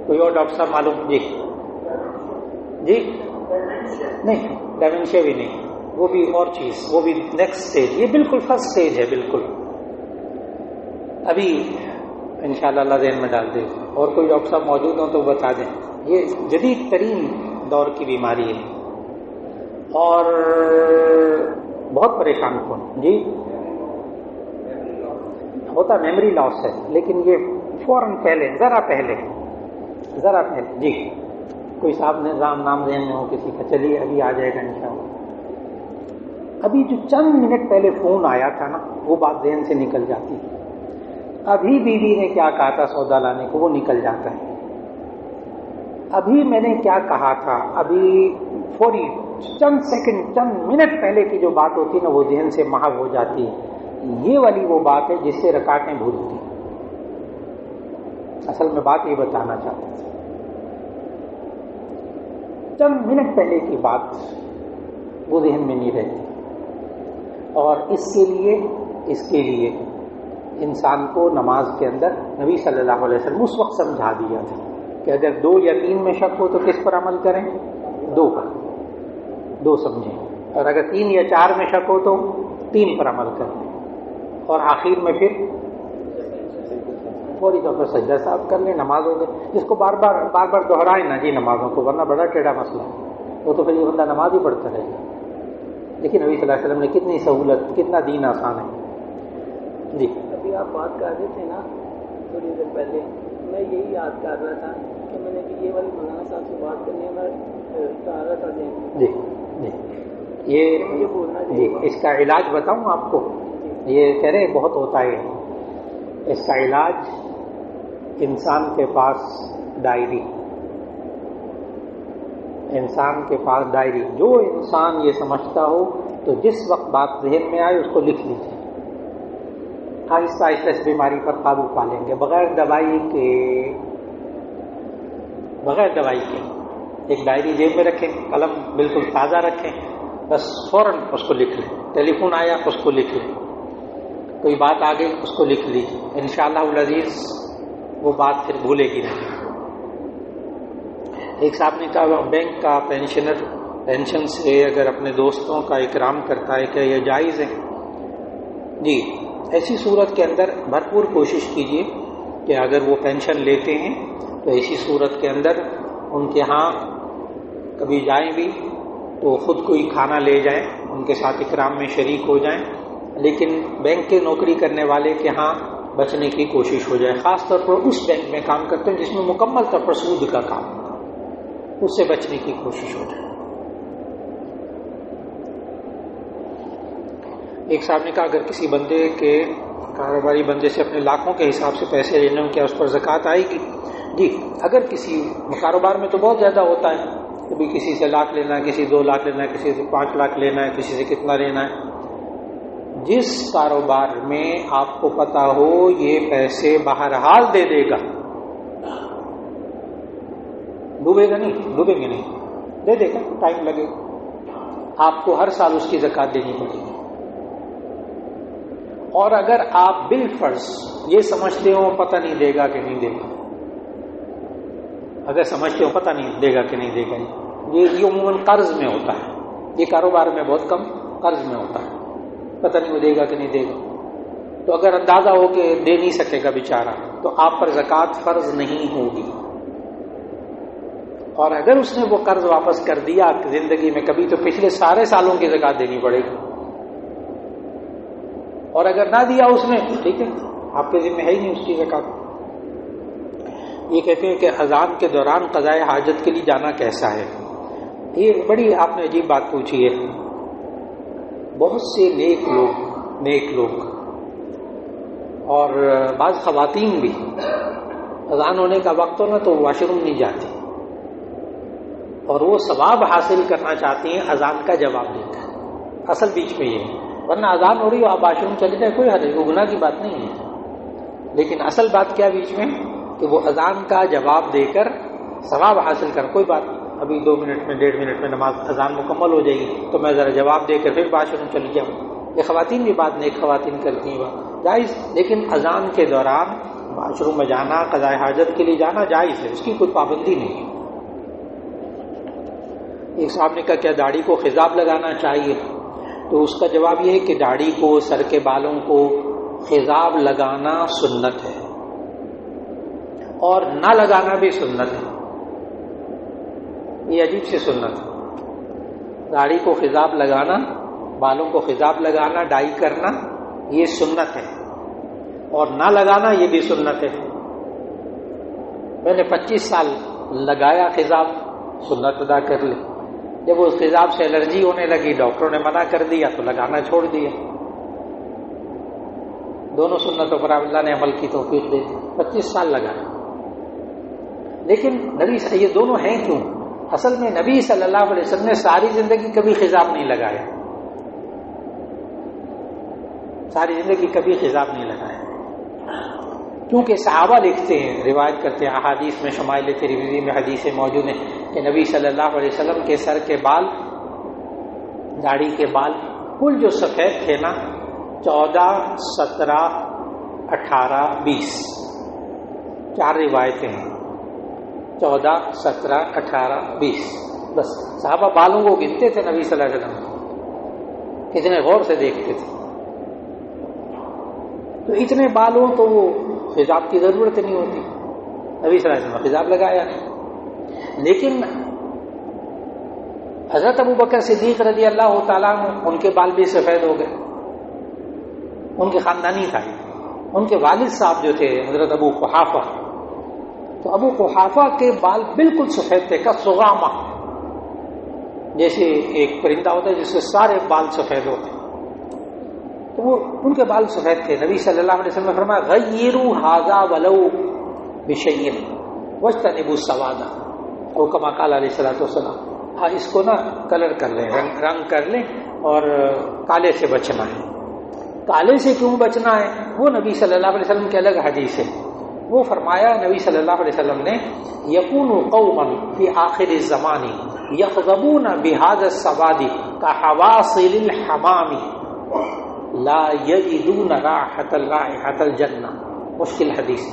کوئی اور ڈاکٹر صاحب معلوم؟ جی جی نہیں ڈیمنشیا بھی نہیں، وہ بھی اور چیز، وہ بھی نیکسٹ اسٹیج. یہ بالکل فرسٹ اسٹیج ہے بالکل. ابھی انشاءاللہ اللہ ذہن میں ڈال دے. اور کوئی ڈاکٹر صاحب موجود ہوں تو بتا دیں. یہ جدید ترین دور کی بیماری ہے اور بہت پریشان کن. جی ہوتا میموری لاس ہے، لیکن یہ فوراً پہلے ذرا پہلے جی. کوئی صاحب نے نام ذہن میں ہو کسی کا؟ چلیے ابھی آ جائے گا انشاءاللہ. ابھی جو چند منٹ پہلے فون آیا تھا نا، وہ بات ذہن سے نکل جاتی ہے. ابھی بیوی نے کیا کہا تھا سودا لانے کو، وہ نکل جاتا ہے. ابھی میں نے کیا کہا تھا، ابھی فوری چند سیکنڈ چند منٹ پہلے کی جو بات ہوتی ہے نا، وہ ذہن سے محو ہو جاتی ہے. یہ والی وہ بات ہے جس سے رکعتیں بھولتی. اصل میں بات یہ بتانا چاہتا ہوں، چند منٹ پہلے کی بات وہ ذہن میں نہیں رہتی. اور اس کے لیے انسان کو نماز کے اندر نبی صلی اللہ علیہ وسلم اس وقت سمجھا دیا تھا کہ اگر 2 یا 3 میں شک ہو تو کس پر عمل کریں؟ 2 پر. 2 سمجھیں. اور اگر 3 یا 4 میں شک ہو تو 3 پر عمل کریں. اور آخر میں پھر فوری طور پر سجدہ صاحب کر لیں، نماز ہو گئی. جس کو بار بار دہرائیں نا جی نمازوں کو، ورنہ بڑا ٹیڑھا مسئلہ ہے. وہ تو پھر یہ بندہ نماز ہی پڑھتا رہے گا. لیکن نبی صلی اللہ علیہ وسلم نے کتنی سہولت، کتنا دین آسان ہے. جی ابھی آپ بات کر رہے تھے نا تھوڑی دیر پہلے، میں یہی یاد کر رہا تھا کہ میں نے یہ والی مولانا صاحب سے بات کرنی ہے، میں کہہ رہا تھا جی یہ مجھے بولنا جی اس کا علاج بتاؤں آپ کو. یہ کہہ رہے بہت ہوتا ہے. اس کا علاج انسان کے پاس ڈائری، جو انسان یہ سمجھتا ہو تو جس وقت بات ذہن میں آئے اس کو لکھ لیجیے. آہستہ آہستہ اس بیماری پر قابو پا لیں گے بغیر دوائی کے. ایک ڈائری جیب میں رکھیں، قلم بالکل تازہ رکھیں، بس فوراً اس کو لکھ لیں. ٹیلی فون آیا اس کو لکھ لیں، کوئی بات آ گئی اس کو لکھ لیجیے. انشاءاللہ العزیز وہ بات پھر بھولے گی نہیں. ایک صاحب نے کہا بینک کا پینشنر پینشن سے اگر اپنے دوستوں کا اکرام کرتا ہے کہ یہ جائز ہے؟ جی ایسی صورت کے اندر بھرپور کوشش کیجیے کہ اگر وہ پینشن لیتے ہیں تو ایسی صورت کے اندر ان کے ہاں کبھی جائیں بھی تو خود کوئی کھانا لے جائیں، ان کے ساتھ اکرام میں شریک ہو جائیں. لیکن بینک کے نوکری کرنے والے کے ہاں بچنے کی کوشش ہو جائے. خاص طور پر اس بینک میں کام کرتے ہیں جس میں مکمل طور پر سود کا کام ہوتا ہے، اس سے بچنے کی کوشش ہو جائے. ایک صاحب نے کہا اگر کسی بندے کے کاروباری بندے سے اپنے لاکھوں کے حساب سے پیسے لینے ہوں کیا اس پر زکوٰۃ آئے گی؟ جی اگر کسی کاروبار میں تو بہت زیادہ ہوتا ہے، کبھی کسی سے 1 لاکھ لینا ہے، کسی 2 لاکھ لینا ہے، کسی سے 5 لاکھ لینا ہے، کسی سے کتنا لینا ہے. جس کاروبار میں آپ کو پتا ہو یہ پیسے بہرحال دے دے گا، ڈوبیں گے نہیں، دے دے گا، ٹائم لگے گا، آپ کو ہر سال اس کی زکوٰۃ دینی پڑے گی. اور اگر آپ بالفرض یہ سمجھتے ہو پتہ نہیں دے گا کہ نہیں دے گا، اگر سمجھتے ہو پتہ نہیں دے گا کہ نہیں دے گا، یہ عموماً قرض میں ہوتا ہے، یہ کاروبار میں بہت کم قرض میں ہوتا ہے، پتہ نہیں وہ دے گا کہ نہیں دے گا. تو اگر اندازہ ہو کہ دے نہیں سکے گا بیچارہ تو آپ پر زکوٰۃ فرض نہیں ہوگی. اور اگر اس نے وہ قرض واپس کر دیا زندگی میں کبھی تو پچھلے سارے سالوں کی زکوٰۃ دینی پڑے گی. اور اگر نہ دیا اس نے ٹھیک ہے، آپ کے ذمہ ہے ہی نہیں اس کی زکوٰۃ. یہ کہتے ہیں کہ اذان کے دوران قضاء حاجت کے لیے جانا کیسا ہے؟ یہ بڑی آپ نے عجیب بات پوچھی ہے. بہت سے نیک لوگ اور بعض خواتین بھی اذان ہونے کا وقت ہو نا تو واش روم نہیں جاتی اور وہ ثواب حاصل کرنا چاہتی ہیں اذان کا جواب دے کر. اصل بیچ میں یہ ہے، ورنہ اذان ہو رہی ہو آپ واش روم چلے جائے کوئی حرج، وہ گناہ کی بات نہیں ہے. لیکن اصل بات کیا بیچ میں کہ وہ اذان کا جواب دے کر ثواب حاصل کر. کوئی بات ابھی 2 منٹ میں 1.5 منٹ میں نماز اذان مکمل ہو جائے گی تو میں ذرا جواب دے کر پھر واش روم چلی جاؤں. یہ خواتین بھی بات نیک خواتین کرتی ہیں بات جائز، لیکن اذان کے دوران واش روم میں جانا، قضاء حاجت کے لیے جانا جائز ہے، اس کی کوئی پابندی نہیں ہے۔ ایک صاحب نے کہا کیا داڑھی کو خضاب لگانا چاہیے؟ تو اس کا جواب یہ ہے کہ داڑھی کو، سر کے بالوں کو خضاب لگانا سنت ہے، اور نہ لگانا بھی سنت ہے۔ یہ عجیب سی سنت ہے، داڑھی کو خضاب لگانا، بالوں کو خضاب لگانا، ڈائی کرنا، یہ سنت ہے، اور نہ لگانا یہ بھی سنت ہے۔ میں نے 25 سال لگایا خضاب، سنت ادا کر لی۔ جب اس خضاب سے الرجی ہونے لگی، ڈاکٹروں نے منع کر دیا تو لگانا چھوڑ دیا۔ دونوں سنتوں پر اللہ نے عمل کی توفیق دے دی، 25 سال لگایا۔ لیکن نبی یہ دونوں ہیں کیوں؟ اصل میں نبی صلی اللہ علیہ وسلم نے ساری زندگی کبھی خضاب نہیں لگایا، ساری زندگی کبھی خضاب نہیں لگایا، کیونکہ صحابہ لکھتے ہیں، روایت کرتے ہیں، احادیث میں شمائل ترمذی میں حدیثیں موجود ہیں کہ نبی صلی اللہ علیہ وسلم کے سر کے بال، داڑھی کے بال کل جو سفید تھے نا، 14، 17، 18، 20، 4 روایتیں ہیں، 14، 17، 18، 20، بس صحابہ بالوں کو گنتے تھے، نبی صلی اللہ علیہ وسلم کتنے غور سے دیکھتے تھے۔ تو اتنے بال ہوں تو وہ خضاب کی ضرورت نہیں ہوتی، نبی صلی اللہ علیہ وسلم خضاب لگایا۔ لیکن حضرت ابوبکر صدیق رضی اللہ تعالیٰ عنہ، ان کے بال بھی سفید ہو گئے، ان کے خاندانی تھا، ان کے والد صاحب جو تھے حضرت ابو قحافہ، تو ابو قحافہ کے بال بالکل سفید تھے، کالصغامہ، جیسے ایک پرندہ ہوتا ہے جس کے سارے بال سفید ہوتے ہیں، تو وہ ان کے بال سفید تھے۔ نبی صلی اللہ علیہ وسلم نے فرمایا غیروا ھذا ولو بشیء واجتنبوا السواد، اور کما قال علیہ الصلوۃ والسلام، ہاں اس کو نا کلر کر لیں، رنگ کر لیں، اور کالے سے بچنا ہے۔ کالے سے کیوں بچنا ہے؟ وہ نبی صلی اللہ علیہ وسلم کی الگ حدیث ہے، وہ فرمایا نبی صلی اللہ علیہ وسلم نے یکون قوما فی آخر الزمان یخضبون بهذا السواد كحواصل الحمام لا یجدون رائحۃ الجنہ، مشکل حدیث،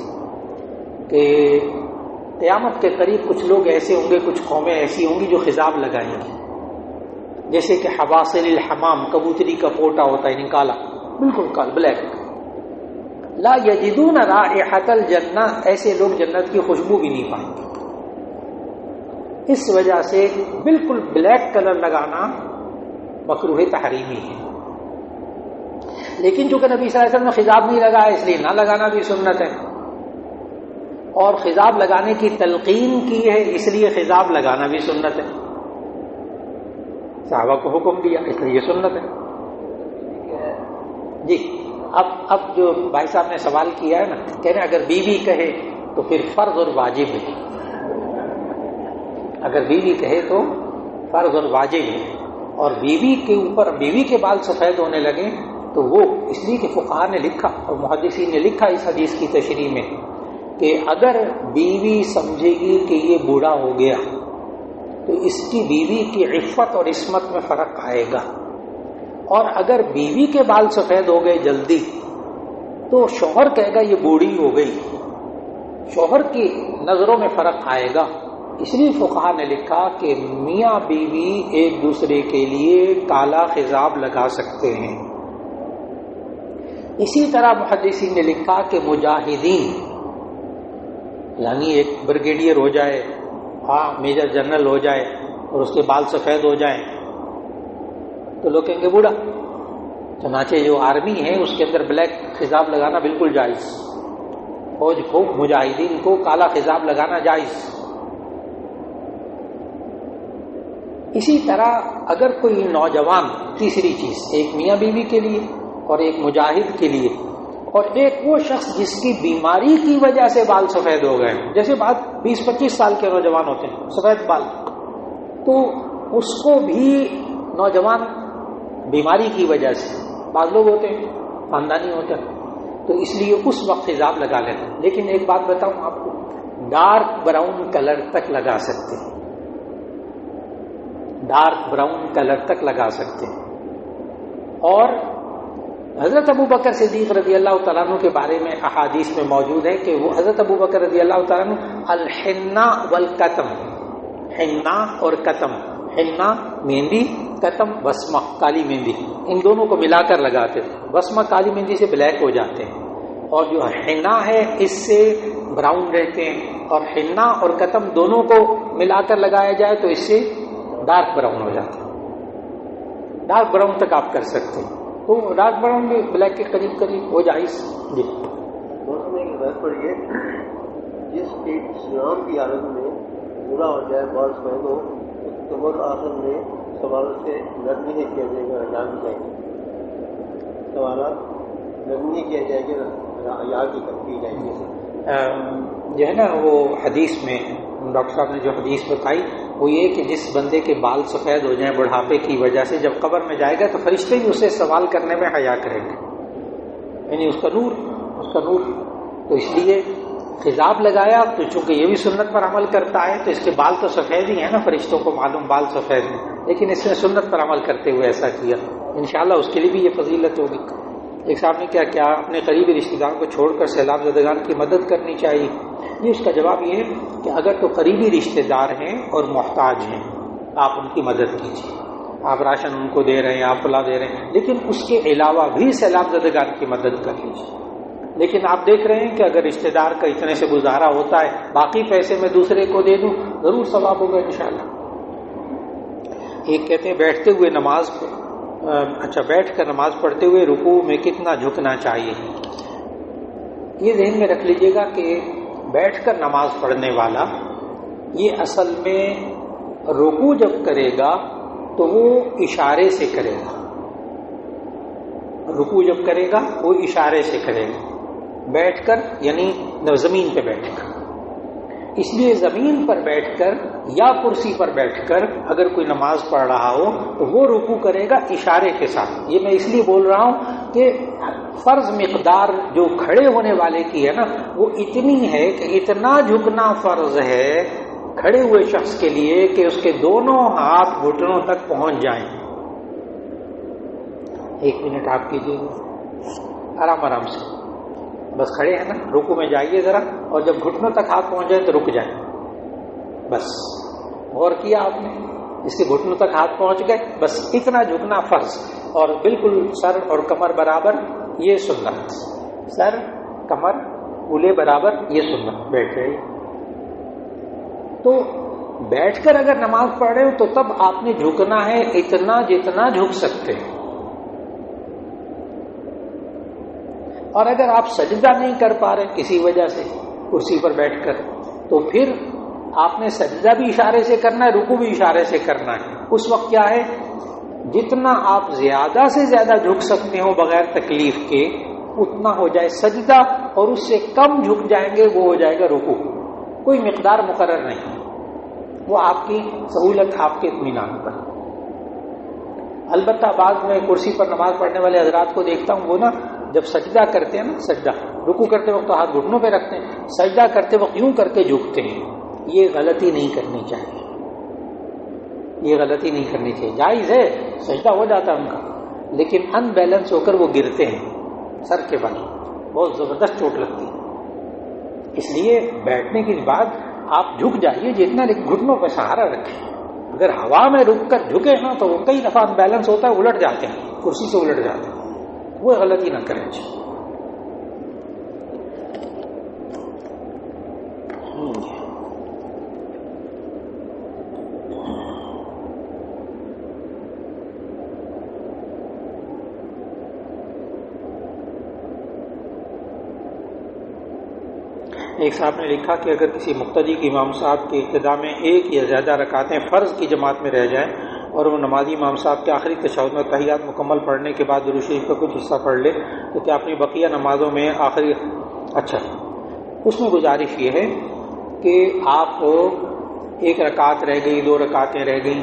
کہ قیامت کے قریب کچھ لوگ ایسے ہوں گے، کچھ قومیں ایسی ہوں گی جو خضاب لگائیں گی، جیسے کہ حواصل الحمام، کبوتری کا پوٹا ہوتا ہے نکالا، بالکل کال بلیک، لا یجدون رائحۃ الجنہ، ایسے لوگ جنت کی خوشبو بھی نہیں پائیں گے۔ اس وجہ سے بالکل بلیک کلر لگانا مکروہ تحریمی ہے، لیکن چونکہ نبی صلی اللہ علیہ وسلم نے خضاب نہیں لگایا اس لیے نہ لگانا بھی سنت ہے، اور خضاب لگانے کی تلقین کی ہے اس لیے خضاب لگانا بھی سنت ہے، صحابہ کو حکم دیا اس لیے سنت ہے۔ جی اب جو بھائی صاحب نے سوال کیا ہے نا، کہہ رہے ہیں اگر بیوی کہے تو پھر فرض اور واجب ہے، اگر بیوی کہے تو فرض اور واجب ہے، اور بیوی کے اوپر بیوی کے بال سفید ہونے لگے تو وہ اس لیے کہ فقہاء نے لکھا اور محدثین نے لکھا اس حدیث کی تشریح میں کہ اگر بیوی سمجھے گی کہ یہ بوڑھا ہو گیا تو اس کی بیوی کی عفت اور عصمت میں فرق آئے گا، اور اگر بیوی کے بال سفید ہو گئے جلدی تو شوہر کہے گا یہ بوڑھی ہو گئی، شوہر کی نظروں میں فرق آئے گا۔ اس لیے فقہاء نے لکھا کہ میاں بیوی ایک دوسرے کے لیے کالا خضاب لگا سکتے ہیں۔ اسی طرح محدثین نے لکھا کہ مجاہدین، یعنی ایک بریگیڈیئر ہو جائے، میجر جنرل ہو جائے اور اس کے بال سفید ہو جائیں تو لوگ کہیں گے بوڑھا، چنانچہ جو آرمی ہے اس کے اندر بلیک خضاب لگانا بالکل جائز، فوج کو مجاہدین کو کالا خضاب لگانا جائز۔ اسی طرح اگر کوئی نوجوان، تیسری چیز، ایک میاں بیوی کے لیے اور ایک مجاہد کے لیے، اور ایک وہ شخص جس کی بیماری کی وجہ سے بال سفید ہو گئے، جیسے بات 20-25 سال کے نوجوان ہوتے ہیں سفید بال، تو اس کو بھی نوجوان بیماری کی وجہ سے، بعض لوگ ہوتے ہیں خاندانی ہوتے ہیں تو اس لیے اس وقت خضاب لگا لیتے ہیں۔ لیکن ایک بات بتاؤں آپ کو، ڈارک براؤن کلر تک لگا سکتے ہیں، ڈارک براؤن کلر تک لگا سکتے ہیں، اور حضرت ابو بکر صدیق رضی اللہ تعالیٰ عنہ کے بارے میں احادیث میں موجود ہے کہ وہ حضرت ابو بکر رضی اللہ تعالیٰ عنہ الحنہ والکتم، حنہ اور کتم، حنہ مہندی، کتم بسمہ کالی مہندی، ان دونوں کو ملا کر لگاتے تھے. بسمہ کالی مہندی سے بلیک ہو جاتے ہیں، اور جو حنہ ہے اس سے براؤن رہتے ہیں، اور حنہ اور کتم دونوں کو ملا کر لگایا جائے تو اس سے ڈارک براؤن ہو جاتے ہیں. ڈارک براؤن تک آپ کر سکتے ہیں، تو ڈارک براؤن بھی بلیک کے قریب قریب ہو جائے. جی موسم کی بات پڑی ہے، جس ایک اسلام کی حالت میں برا ہو جائے بال سفید ہو، کمر آخر میں سوالات سے نرمی نہیں کیا جائے گا، حیا کی جائے گی، سوالات نرمی نہیں کیا جائے گا، حیا کی جائے گی. جو ہے نا وہ حدیث میں ڈاکٹر صاحب نے جو حدیث بتائی وہ یہ کہ جس بندے کے بال سفید ہو جائیں بڑھاپے کی وجہ سے، جب قبر میں جائے گا تو فرشتے بھی اسے سوال کرنے میں حیا کریں گے، یعنی اس کا نور. تو اس لیے خضاب لگایا، تو چونکہ یہ بھی سنت پر عمل کرتا ہے تو اس کے بال تو سفید ہی ہیں نا، فرشتوں کو معلوم بال سفید ہیں، لیکن اس نے سنت پر عمل کرتے ہوئے ایسا کیا. انشاءاللہ اس کے لیے بھی یہ فضیلت ہوگی. ایک صاحب نے کیا اپنے قریبی رشتہ دار کو چھوڑ کر سیلاب زدگان کی مدد کرنی چاہیے؟ یہ اس کا جواب یہ ہے کہ اگر تو قریبی رشتہ دار ہیں اور محتاج ہیں آپ ان کی مدد کیجیے، آپ راشن ان کو دے رہے ہیں، آپ پلا دے رہے ہیں، لیکن اس کے علاوہ بھی سیلاب زدگان کی مدد کر لیجیے. لیکن آپ دیکھ رہے ہیں کہ اگر رشتہ دار کا اتنے سے گزارا ہوتا ہے، باقی پیسے میں دوسرے کو دے دوں، ضرور ثواب ہوگا انشاءاللہ. ایک کہتے ہیں بیٹھتے ہوئے نماز بیٹھ کر نماز پڑھتے ہوئے رکوع میں کتنا جھکنا چاہیے؟ یہ ذہن میں رکھ لیجئے گا کہ بیٹھ کر نماز پڑھنے والا یہ اصل میں رکوع جب کرے گا تو وہ اشارے سے کرے گا. رکوع جب کرے گا وہ اشارے سے کرے گا، بیٹھ کر یعنی زمین پہ بیٹھ کر. اس لیے زمین پر بیٹھ کر یا کرسی پر بیٹھ کر اگر کوئی نماز پڑھ رہا ہو تو وہ رکوع کرے گا اشارے کے ساتھ. یہ میں اس لیے بول رہا ہوں کہ فرض مقدار جو کھڑے ہونے والے کی ہے نا وہ اتنی ہے کہ اتنا جھکنا فرض ہے کھڑے ہوئے شخص کے لیے کہ اس کے دونوں ہاتھ گھٹنوں تک پہنچ جائیں. ایک منٹ آپ کیجیے آرام آرام سے، بس کھڑے ہیں نا، رکوع میں جائیے ذرا، اور جب گھٹنوں تک ہاتھ پہنچ جائے تو رک جائیں. بس غور کیا آپ نے، اس کے گھٹنوں تک ہاتھ پہنچ گئے، بس اتنا جھکنا فرض، اور بالکل سر اور کمر برابر یہ سنت، سر کمر کولے برابر یہ سنت. بیٹھ رہے تو بیٹھ کر اگر نماز پڑھ رہے ہو تو تب آپ نے جھکنا ہے اتنا جتنا جھک سکتے ہیں. اور اگر آپ سجدہ نہیں کر پا رہے کسی وجہ سے کرسی پر بیٹھ کر تو پھر آپ نے سجدہ بھی اشارے سے کرنا ہے، رکوع بھی اشارے سے کرنا ہے. اس وقت کیا ہے، جتنا آپ زیادہ سے زیادہ جھک سکتے ہو بغیر تکلیف کے اتنا ہو جائے سجدہ، اور اس سے کم جھک جائیں گے وہ ہو جائے گا رکوع. کوئی مقدار مقرر نہیں، وہ آپ کی سہولت، آپ کے اطمینان پر. البتہ بعض میں کرسی پر نماز پڑھنے والے حضرات کو دیکھتا ہوں، وہ نا جب سجدہ کرتے ہیں نا، سجدہ رکوع کرتے وقت تو ہاتھ گھٹنوں پہ رکھتے ہیں، سجدہ کرتے وقت یوں کر کے جھکتے ہیں. یہ غلطی نہیں کرنی چاہیے، یہ غلطی نہیں کرنی چاہیے. جائز ہے، سجدہ ہو جاتا ہے ان کا، لیکن ان بیلنس ہو کر وہ گرتے ہیں سر کے بل، بہت زبردست چوٹ لگتی ہے. اس لیے بیٹھنے کے بعد آپ جھک جائیے جتنا، لیکن گھٹنوں پہ سہارا رکھیں. اگر ہوا میں رک کر جھکے نا تو وہ کئی دفعہ ان بیلنس ہوتا ہے، الٹ جاتے ہیں، کرسی سے الٹ جاتے ہیں. وہ غلطی نہ کریں. ایک صاحب نے لکھا کہ اگر کسی مقتدی کی امام صاحب کی ابتدا میں ایک یا زیادہ رکعتیں فرض کی جماعت میں رہ جائیں اور وہ نمازی امام صاحب کے آخری تشہد میں تحیات مکمل پڑھنے کے بعد درود شریف کا کچھ حصہ پڑھ لے تو کیا اپنی بقیہ نمازوں میں آخری اس میں گزارش یہ ہے کہ آپ ایک رکعت رہ گئی، 2 رکعتیں رہ گئیں،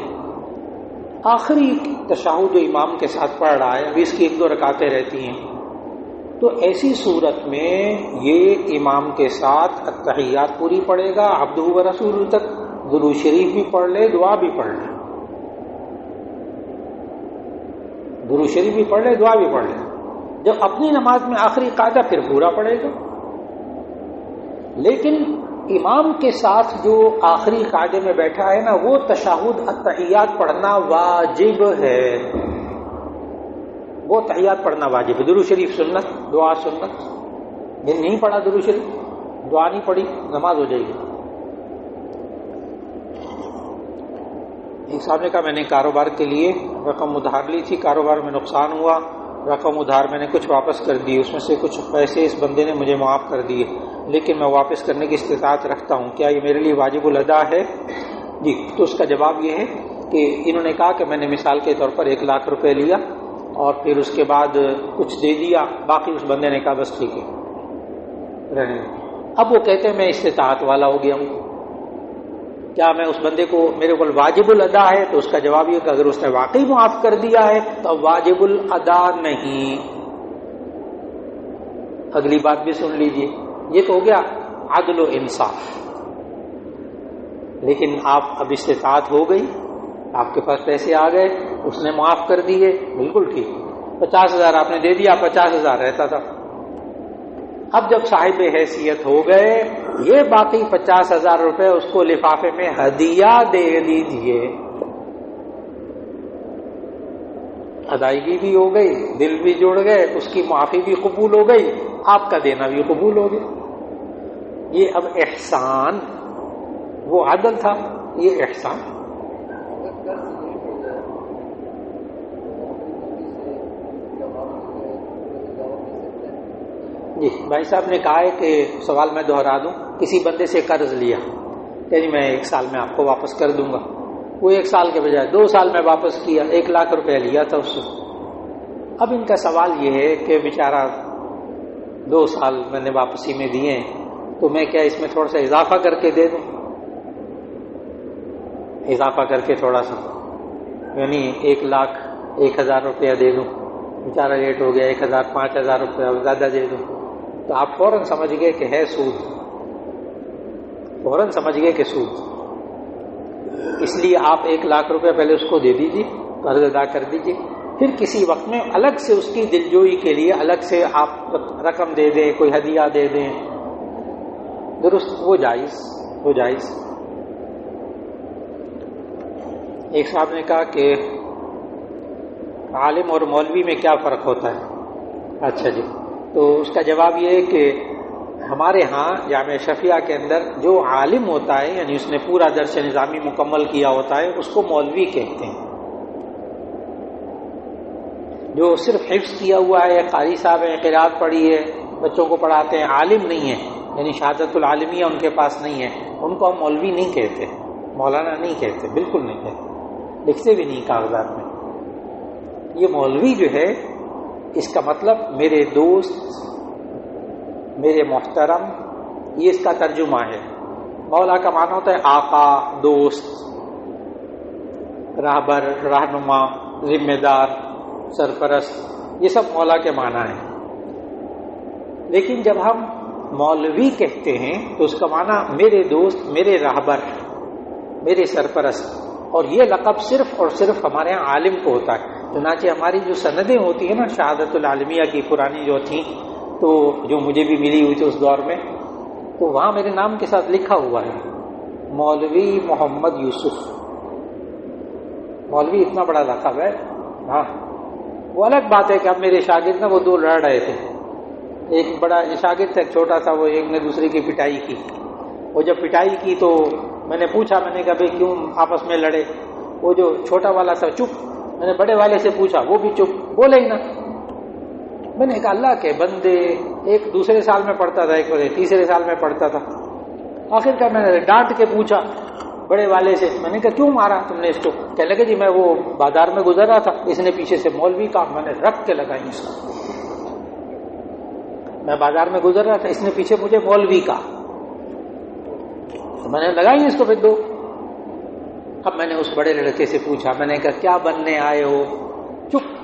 آخری تشہد جو امام کے ساتھ پڑھ رہا ہے ابھی اس کی 1-2 رکعتیں رہتی ہیں، تو ایسی صورت میں یہ امام کے ساتھ التحیات پوری پڑھے گا، عبدہ و رسول تک درود شریف بھی پڑھ لے، دعا بھی پڑھ لے، درود شریف بھی پڑھ لے، دعا بھی پڑھ لے. جب اپنی نماز میں آخری قاعدہ پھر پورا پڑھے گا، لیکن امام کے ساتھ جو آخری قاعدے میں بیٹھا ہے نا، وہ تشہد التحیات پڑھنا واجب ہے، وہ تحیات پڑھنا واجب ہے۔ درود شریف سنت، دعا سنت، جن نہیں پڑھا درود شریف، دعا نہیں پڑھی، نماز ہو جائے گی۔ ایک صاحب نے کہا میں نے کاروبار کے لیے رقم ادھار لی تھی، کاروبار میں نقصان ہوا، رقم ادھار میں نے کچھ واپس کر دی، اس میں سے کچھ پیسے اس بندے نے مجھے معاف کر دیے، لیکن میں واپس کرنے کی استطاعت رکھتا ہوں، کیا یہ میرے لیے واجب الادا ہے؟ جی، تو اس کا جواب یہ ہے کہ انہوں نے کہا کہ میں نے مثال کے طور پر 1 لاکھ روپے لیا اور پھر اس کے بعد کچھ دے دیا، باقی اس بندے نے کہا بس ٹھیک ہے رہنے۔ اب وہ کہتے ہیں میں استطاعت والا ہو گیا ہوں، کیا میں اس بندے کو میرے کو واجب الادا ہے؟ تو اس کا جواب یہ کہ اگر اس نے واقعی معاف کر دیا ہے تو واجب الادا نہیں۔ اگلی بات بھی سن لیجئے، یہ تو ہو گیا عدل و انصاف، لیکن آپ اب استطاعت ہو گئی، آپ کے پاس پیسے آ گئے، اس نے معاف کر دیے، بالکل ٹھیک، 50,000 آپ نے دے دیا، 50,000 رہتا تھا۔ اب جب صاحب حیثیت ہو گئے، یہ باقی 50,000 روپے اس کو لفافے میں ہدیہ دے دیجیے، ادائیگی بھی ہو گئی، دل بھی جڑ گئے، اس کی معافی بھی قبول ہو گئی، آپ کا دینا بھی قبول ہو گیا۔ یہ اب احسان، وہ عدل تھا، یہ احسان۔ جی بھائی صاحب نے کہا ہے کہ سوال میں دہرا دوں، کسی بندے سے قرض لیا کہ جی میں 1 سال میں آپ کو واپس کر دوں گا، وہ 1 سال کے بجائے 2 سال میں واپس کیا، 1 لاکھ روپے لیا تھا اس سے۔ اب ان کا سوال یہ ہے کہ بیچارہ 2 سال میں نے واپسی میں دیے ہیں، تو میں کیا اس میں تھوڑا سا اضافہ کر کے دے دوں، اضافہ کر کے تھوڑا سا، یعنی 1,01,000 روپیہ دے دوں، بیچارہ لیٹ ہو گیا، 1,000 5,000 روپیہ زیادہ دے دوں، تو آپ فوراً سمجھ گئے کہ ہے سود، فوراً سمجھ گئے کہ سود۔ اس لیے آپ 1 لاکھ روپے پہلے اس کو دے دیجیے، قرض ادا کر دیجیے، پھر کسی وقت میں الگ سے اس کی دلجوئی کے لیے الگ سے آپ رقم دے دیں، کوئی ہدیہ دے دیں، درست، وہ جائز، وہ جائز۔ ایک صاحب نے کہا کہ عالم اور مولوی میں کیا فرق ہوتا ہے؟ اچھا جی، تو اس کا جواب یہ ہے کہ ہمارے ہاں جامعہ شفیعہ کے اندر جو عالم ہوتا ہے، یعنی اس نے پورا درس نظامی مکمل کیا ہوتا ہے، اس کو مولوی کہتے ہیں۔ جو صرف حفظ کیا ہوا ہے، قاری صاحب ہیں، قرات پڑھی ہے، بچوں کو پڑھاتے ہیں، عالم نہیں ہے، یعنی شہادت العالمیہ ان کے پاس نہیں ہے، ان کو ہم مولوی نہیں کہتے، مولانا نہیں کہتے، بالکل نہیں کہتے، لکھتے بھی نہیں کاغذات میں۔ یہ مولوی جو ہے، اس کا مطلب میرے دوست، میرے محترم، یہ اس کا ترجمہ ہے۔ مولا کا معنی ہوتا ہے آقا، دوست، راہبر، رہنما، ذمہ دار، سرپرست، یہ سب مولا کے معنی ہیں۔ لیکن جب ہم مولوی کہتے ہیں تو اس کا معنی میرے دوست، میرے راہبر، میرے سرپرست، اور یہ لقب صرف اور صرف ہمارے یہاں عالم کو ہوتا ہے۔ چنانچہ ہماری جو سندیں ہوتی ہیں نا شہادت العالمیہ کی پرانی جو تھیں، تو جو مجھے بھی ملی ہوئی تھی اس دور میں، تو وہاں میرے نام کے ساتھ لکھا ہوا ہے مولوی محمد یوسف۔ مولوی اتنا بڑا لقب ہے، ہاں۔ وہ الگ بات ہے کہ اب میرے شاگرد نا وہ 2 لڑ رہے تھے، ایک بڑا شاگرد تھا، ایک چھوٹا تھا، وہ ایک نے دوسرے کی پٹائی کی۔ وہ جب پٹائی کی تو میں نے پوچھا، میں نے کہا بھائی کیوں آپس میں لڑے؟ وہ جو چھوٹا والا تھا چپ، میں نے بڑے والے سے پوچھا، وہ بھی چپ، بولے ہی نا۔ میں نے کہا اللہ کے بندے، ایک دوسرے سال میں پڑھتا تھا، ایک تیسرے سال میں پڑھتا تھا۔ آخر کار میں نے ڈانٹ کے پوچھا بڑے والے سے، میں نے کہا کیوں مارا تم نے اس کو؟ کہنے لگے جی میں وہ بازار میں گزر رہا تھا، اس نے پیچھے سے مولوی کا، میں نے رکھ کے لگائی اس کو۔ میں بازار میں گزر رہا تھا، اس نے پیچھے مجھے مولوی کا، تو میں نے لگائی اس کو پھر 2۔ اب میں نے اس بڑے لڑکے سے پوچھا، میں نے کہا کیا بننے آئے ہو؟ چپ۔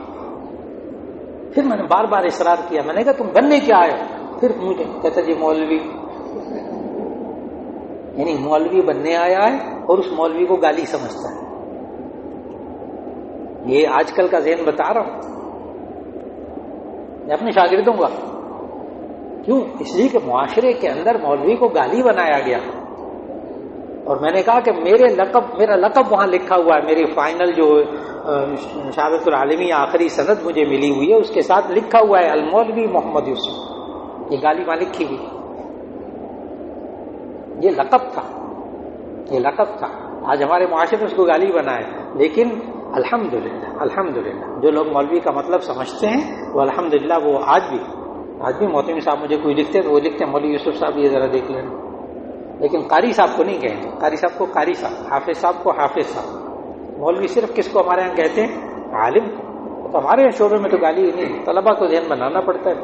پھر میں نے بار بار اصرار کیا، میں نے کہا تم بننے کیا آئے ہو؟ پھر مجھے کہتا جی مولوی، یعنی مولوی بننے آیا ہے اور اس مولوی کو گالی سمجھتا ہے۔ یہ آج کل کا ذہن بتا رہا ہوں۔ اپنے شاگردوں کا. کیوں؟ اس لیے کہ معاشرے کے اندر مولوی کو گالی بنایا گیا. اور میں نے کہا کہ میرا لقب وہاں لکھا ہوا ہے، میری فائنل جو شہادت العالمی آخری سند مجھے ملی ہوئی ہے اس کے ساتھ لکھا ہوا ہے المولوی محمد یوسف. یہ گالی وہاں لکھی ہوئی. یہ لقب تھا. آج ہمارے معاشرے میں اس کو گالی بنا ہے. لیکن الحمدللہ جو لوگ مولوی کا مطلب سمجھتے ہیں وہ الحمدللہ وہ آج بھی محتمم صاحب مجھے کوئی لکھتے ہیں تو وہ لکھتے ہیں مولوی یوسف صاحب یہ ذرا دیکھ لینا. لیکن قاری صاحب کو نہیں کہیں گے. قاری صاحب کو قاری صاحب، حافظ صاحب کو حافظ صاحب. مولوی صرف کس کو ہمارے یہاں کہتے ہیں؟ عالم کو. تو ہمارے شعبے میں تو گالی ہی نہیں، طلبا کو ذہن بنانا پڑتا ہے.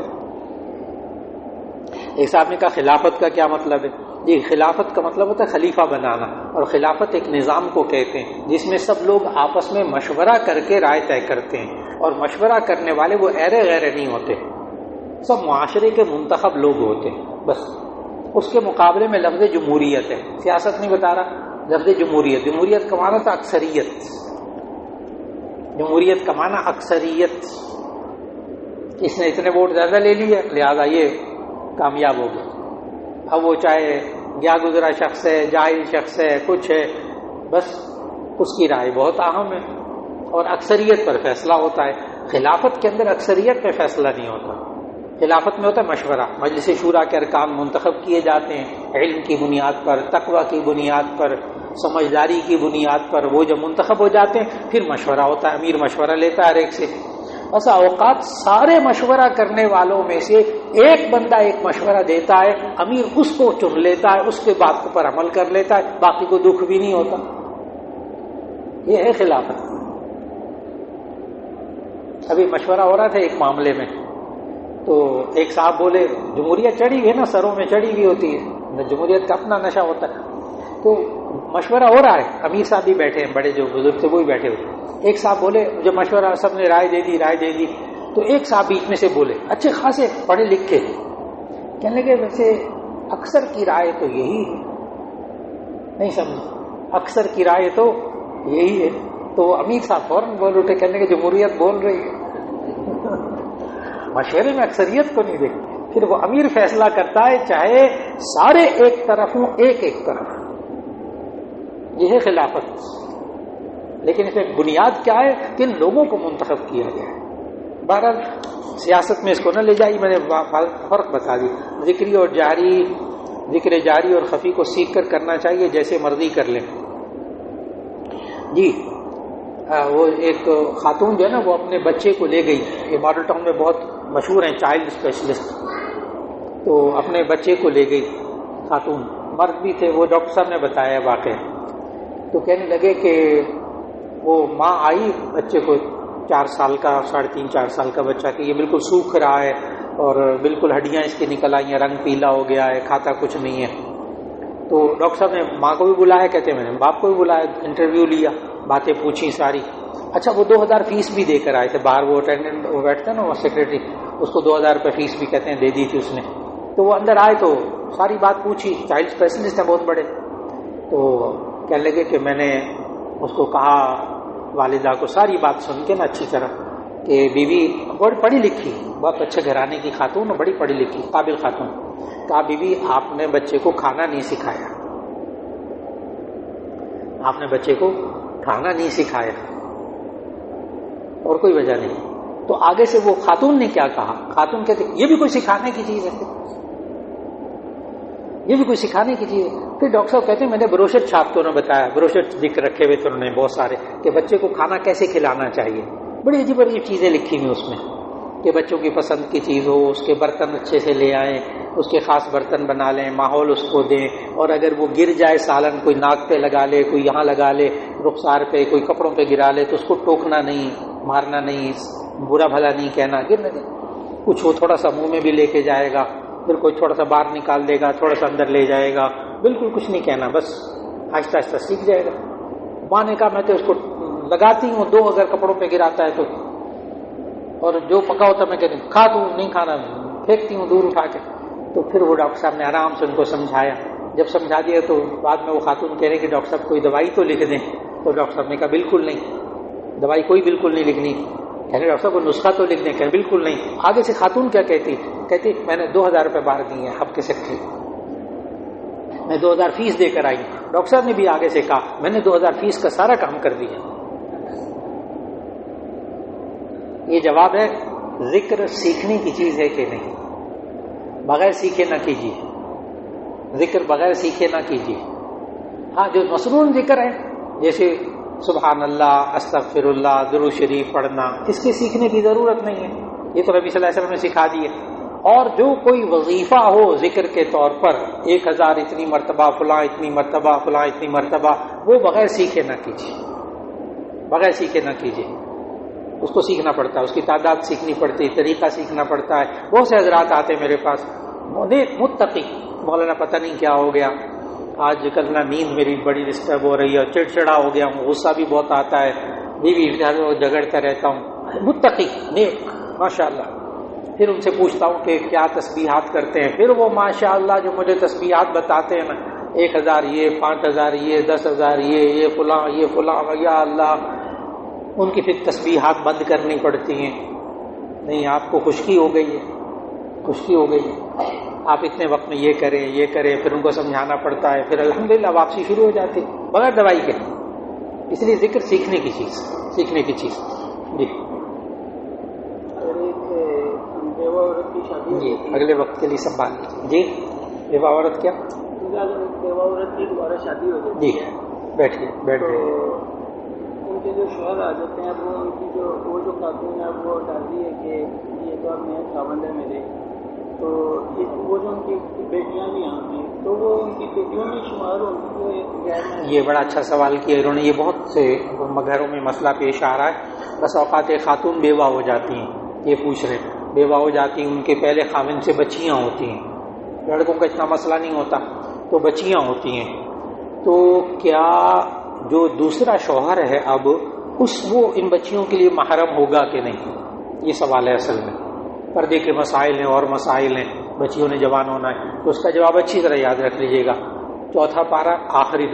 ایک صاحب نے کہا خلافت کا کیا مطلب ہے؟ جی خلافت کا مطلب ہوتا ہے خلیفہ بنانا، اور خلافت ایک نظام کو کہتے ہیں جس میں سب لوگ آپس میں مشورہ کر کے رائے طے کرتے ہیں، اور مشورہ کرنے والے وہ ایرے غیرے نہیں ہوتے، سب معاشرے کے منتخب لوگ ہوتے ہیں بس. اس کے مقابلے میں لفظ جمہوریت ہے. سیاست نہیں بتا رہا، لفظ جمہوریت کا معنی تھا اکثریت. جمہوریت کا معنی اکثریت. اس نے اتنے ووٹ زیادہ لے لیے لہذا یہ کامیاب ہو گیا. اب وہ چاہے گیا گزرا شخص ہے، جاہل شخص ہے، کچھ ہے، بس اس کی رائے بہت اہم ہے اور اکثریت پر فیصلہ ہوتا ہے. خلافت کے اندر اکثریت پہ فیصلہ نہیں ہوتا. خلافت میں ہوتا ہے مشورہ. مجلس شورا کے ارکان منتخب کیے جاتے ہیں علم کی بنیاد پر، تقوی کی بنیاد پر، سمجھداری کی بنیاد پر. وہ جب منتخب ہو جاتے ہیں پھر مشورہ ہوتا ہے، امیر مشورہ لیتا ہے ہر ایک سے. ایسا اوقات سارے مشورہ کرنے والوں میں سے ایک بندہ ایک مشورہ دیتا ہے، امیر اس کو چن لیتا ہے، اس کے بات پر عمل کر لیتا ہے، باقی کو دکھ بھی نہیں ہوتا. یہ ہے خلافت. ابھی مشورہ ہو رہا تھا ایک معاملے میں، تو ایک صاحب بولے جمہوریت چڑھی ہوئی ہے نا، سروں میں چڑھی ہوئی ہوتی ہے، جمہوریت کا اپنا نشہ ہوتا ہے. تو مشورہ ہو رہا ہے، امیر صاحب بھی بیٹھے ہیں، بڑے جو بزرگ تھے وہ بھی بیٹھے ہوئے. ایک صاحب بولے جو مشورہ سب نے رائے دے دی، تو ایک صاحب بیچ میں سے بولے اچھے خاصے پڑھے لکھے، کہنے لگے ویسے اکثر کی رائے تو یہی ہے. نہیں سمجھ، اکثر کی رائے تو یہی ہے. تو امیر صاحب فوراً بول اٹھے، کہنے لگے جمہوریت بول رہی ہے. مشورے میں اکثریت کو نہیں دیکھتے. پھر وہ امیر فیصلہ کرتا ہے چاہے سارے ایک طرف ہوں، ایک طرف. یہ ہے خلافت. لیکن اس میں بنیاد کیا ہے کہ ان لوگوں کو منتخب کیا گیا ہے. بہرحال سیاست میں اس کو نہ لے جائی، میں نے فرق بتا دی. ذکر جاری اور خفی کو سیکھ کر کرنا چاہیے، جیسے مرضی کر لیں. جی وہ ایک خاتون جو ہے نا وہ اپنے بچے کو لے گئی، یہ ماڈل ٹاؤن میں بہت مشہور ہیں چائلڈ اسپیشلسٹ. تو اپنے بچے کو لے گئی خاتون، مرد بھی تھے. وہ ڈاکٹر صاحب نے بتایا واقعہ. تو کہنے لگے کہ وہ ماں آئی بچے کو 4 سال کا 3.5 4 سال کا بچہ کہ یہ بالکل سوکھ رہا ہے اور بالکل ہڈیاں اس کی نکل آئی ہیں، رنگ پیلا ہو گیا ہے، کھاتا کچھ نہیں ہے. تو ڈاکٹر صاحب نے ماں کو بھی بلایا، کہتے ہیں میں نے باپ کو بھی بلایا، انٹرویو لیا، باتیں پوچھی ساری. اچھا وہ 2000 فیس بھی دے کر آئے تھے. باہر وہ اٹینڈنٹ وہ بیٹھتا ہے نا وہ سیکرٹری، اس کو 2000 روپے فیس بھی کہتے ہیں دے دی تھی اس نے. تو وہ اندر آئے تو ساری بات پوچھی. چائلڈ اسپیشلسٹ ہیں بہت بڑے. تو کہنے لگے کہ میں نے اس کو کہا والدہ کو ساری بات سن کے نا اچھی طرح کہ بیوی بڑی پڑھی لکھی، بہت اچھے گھرانے کی خاتون، بڑی پڑھی لکھی قابل خاتون. کہا بیوی آپ نے بچے کو کھانا نہیں سکھایا، آپ نے بچے کو کھانا نہیں سکھایا اور کوئی وجہ نہیں. تو آگے سے وہ خاتون نے کیا کہا؟ خاتون کہتے یہ بھی کوئی سکھانے کی چیز ہے، یہ بھی کوئی سکھانے کی چیز ہے. پھر ڈاکٹر صاحب کہتے ہیں میں نے بروشر چھاپ تو انہوں نے بتایا، بروشر ذکر رکھے ہوئے تھے انہوں نے بہت سارے کہ بچے کو کھانا کیسے کھلانا چاہیے. بڑی عجیب چیزیں لکھی ہوئی اس میں کہ بچوں کی پسند کی چیز ہو، اس کے برتن اچھے سے لے آئیں، اس کے خاص برتن بنا لیں، ماحول اس کو دیں، اور اگر وہ گر جائے سالن کوئی ناک پہ لگا لے، کوئی یہاں لگا لے رخسار پہ، کوئی کپڑوں پہ گرا لے تو اس کو ٹوکنا نہیں، مارنا نہیں، برا بھلا نہیں کہنا، گرنے دیں. کچھ وہ تھوڑا سا منہ میں بھی لے کے جائے گا، پھر کوئی تھوڑا سا باہر نکال دے گا، تھوڑا سا اندر لے جائے گا، بالکل کچھ نہیں کہنا، بس آہستہ آہستہ سیکھ جائے گا. ماں نے کہا میں تو اس کو لگاتی ہوں 2 اگر کپڑوں پہ گراتا ہے تو، اور جو پکا ہوتا میں کہتی ہوں کھا تو نہیں کھانا، پھینکتی ہوں دور اٹھا کے. تو پھر وہ ڈاکٹر صاحب نے آرام سے ان کو سمجھایا. جب سمجھا دیا تو بعد میں وہ خاتون کہہ رہے کہ ڈاکٹر صاحب کوئی دوائی تو لکھ دیں. تو ڈاکٹر صاحب نے کہا بالکل نہیں، دوائی کوئی بالکل نہیں لکھنی. کہنے ڈاکٹر صاحب کو نسخہ تو لکھ دیں. کہ بالکل نہیں. آگے سے خاتون کیا کہتی میں نے 2000 روپے باہر دیے ہیں ہفتے سے میں 2000 فیس دے کر آئی. ڈاکٹر صاحب نے بھی آگے سے کہا میں نے 2000 فیس کا سارا کام کر دیا. یہ جواب ہے ذکر سیکھنے کی چیز ہے کہ نہیں. بغیر سیکھے نہ کیجیے ذکر، بغیر سیکھے نہ کیجیے. ہاں جو مصنون ذکر ہے جیسے سبحان اللہ، استغفر اللہ، درود شریف پڑھنا، اس کے سیکھنے کی ضرورت نہیں ہے، یہ تو نبی صلی اللہ علیہ وسلم نے سکھا دیے. اور جو کوئی وظیفہ ہو ذکر کے طور پر 1000 اتنی مرتبہ، فلاں اتنی مرتبہ، فلاں اتنی مرتبہ، وہ بغیر سیکھے نہ کیجیے، بغیر سیکھے نہ کیجیے. اس کو سیکھنا پڑتا ہے، اس کی تعداد سیکھنی پڑتی ہے، طریقہ سیکھنا پڑتا ہے. بہت سے حضرات آتے میرے پاس متقی مولانا پتہ نہیں کیا ہو گیا آج کل، نہ نیند میری بڑی ڈسٹرب ہو رہی ہے، چڑچڑا ہو گیا ہوں، غصہ بھی بہت آتا ہے، بیوی جھگڑتا رہتا ہوں. متقی نیک ماشاء اللہ. پھر ان سے پوچھتا ہوں کہ کیا تسبیحات کرتے ہیں، پھر وہ ماشاء اللہ جو مجھے تسبیحات بتاتے ہیں نا، 1000 یہ، 5000 یہ، 10000 یہ فلاں یہ فلاں، یا اللہ. ان کی پھر تسبیحات بند کرنی پڑتی ہیں. نہیں، آپ کو خشکی ہو گئی ہے، خشکی ہو گئی ہے، آپ اتنے وقت میں یہ کریں، پھر ان کو سمجھانا پڑتا ہے، پھر الحمدللہ واپسی شروع ہو جاتی بغیر دوائی کے. اس لیے ذکر سیکھنے کی چیز. جی بیوہ عورت کی شادی جی اگلے وقت کے لیے سنبھال لیجیے. جی بیوہ عورت کیا؟ بیوہ عورت کی دوبارہ شادی ہو جاتی ہے. بیٹھ گئے. ان کے جو شوہر آ جاتے ہیں وہ ان کی جو خاتون ہے وہ ڈالتی ہے کہ یہ تو اب میں خاوند ہے میرے، تو وہ جو ان کی بیٹیاں بھی آتی ہیں تو وہ ان کی بیٹیوں میں شمار ہوتی. یہ بڑا اچھا سوال کیا انہوں نے. یہ بہت سے گھروں میں مسئلہ پیش آ رہا ہے. بس اوقات خاتون بیوہ ہو جاتی ہیں، یہ پوچھ رہے ہیں، بیوہ ہو جاتی ہیں، ان کے پہلے خاوند سے بچیاں ہوتی ہیں. لڑکوں کا اتنا مسئلہ نہیں ہوتا، تو بچیاں ہوتی ہیں. تو کیا جو دوسرا شوہر ہے اب وہ ان بچیوں کے لیے محرم ہوگا کہ نہیں؟ یہ سوال ہے اصل میں. پردے کے مسائل ہیں اور مسائل ہیں، بچیوں نے جوان ہونا ہے. تو اس کا جواب اچھی طرح یاد رکھ لیجیے گا. چوتھا پارہ آخری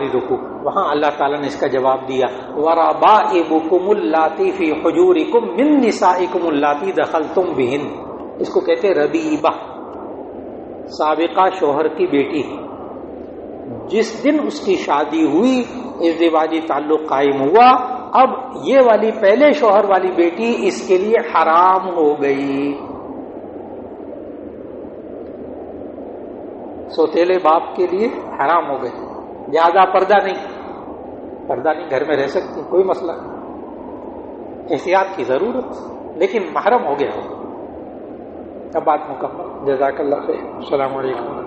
رکوع، وہاں اللہ تعالیٰ نے اس کا جواب دیا وَرَبَائِبُكُمُ اللَّاتِي فِي حُجُورِكُم مِّن نِّسَائِكُمُ اللَّاتِي دَخَلْتُم بِهِنَّ. اس کو کہتے ہیں ربیبہ، سابقہ شوہر کی بیٹی. جس دن اس کی شادی ہوئی، ازدواجی تعلق قائم ہوا، اب یہ والی پہلے شوہر والی بیٹی اس کے لیے حرام ہو گئی. سوتیلے باپ کے لیے حرام ہو گئی. لہذا پردہ نہیں گھر میں رہ سکتی، کوئی مسئلہ نہیں، احتیاط کی ضرورت، لیکن محرم ہو گیا. اب بات مکمل. جزاک اللہ خیر. السلام علیکم.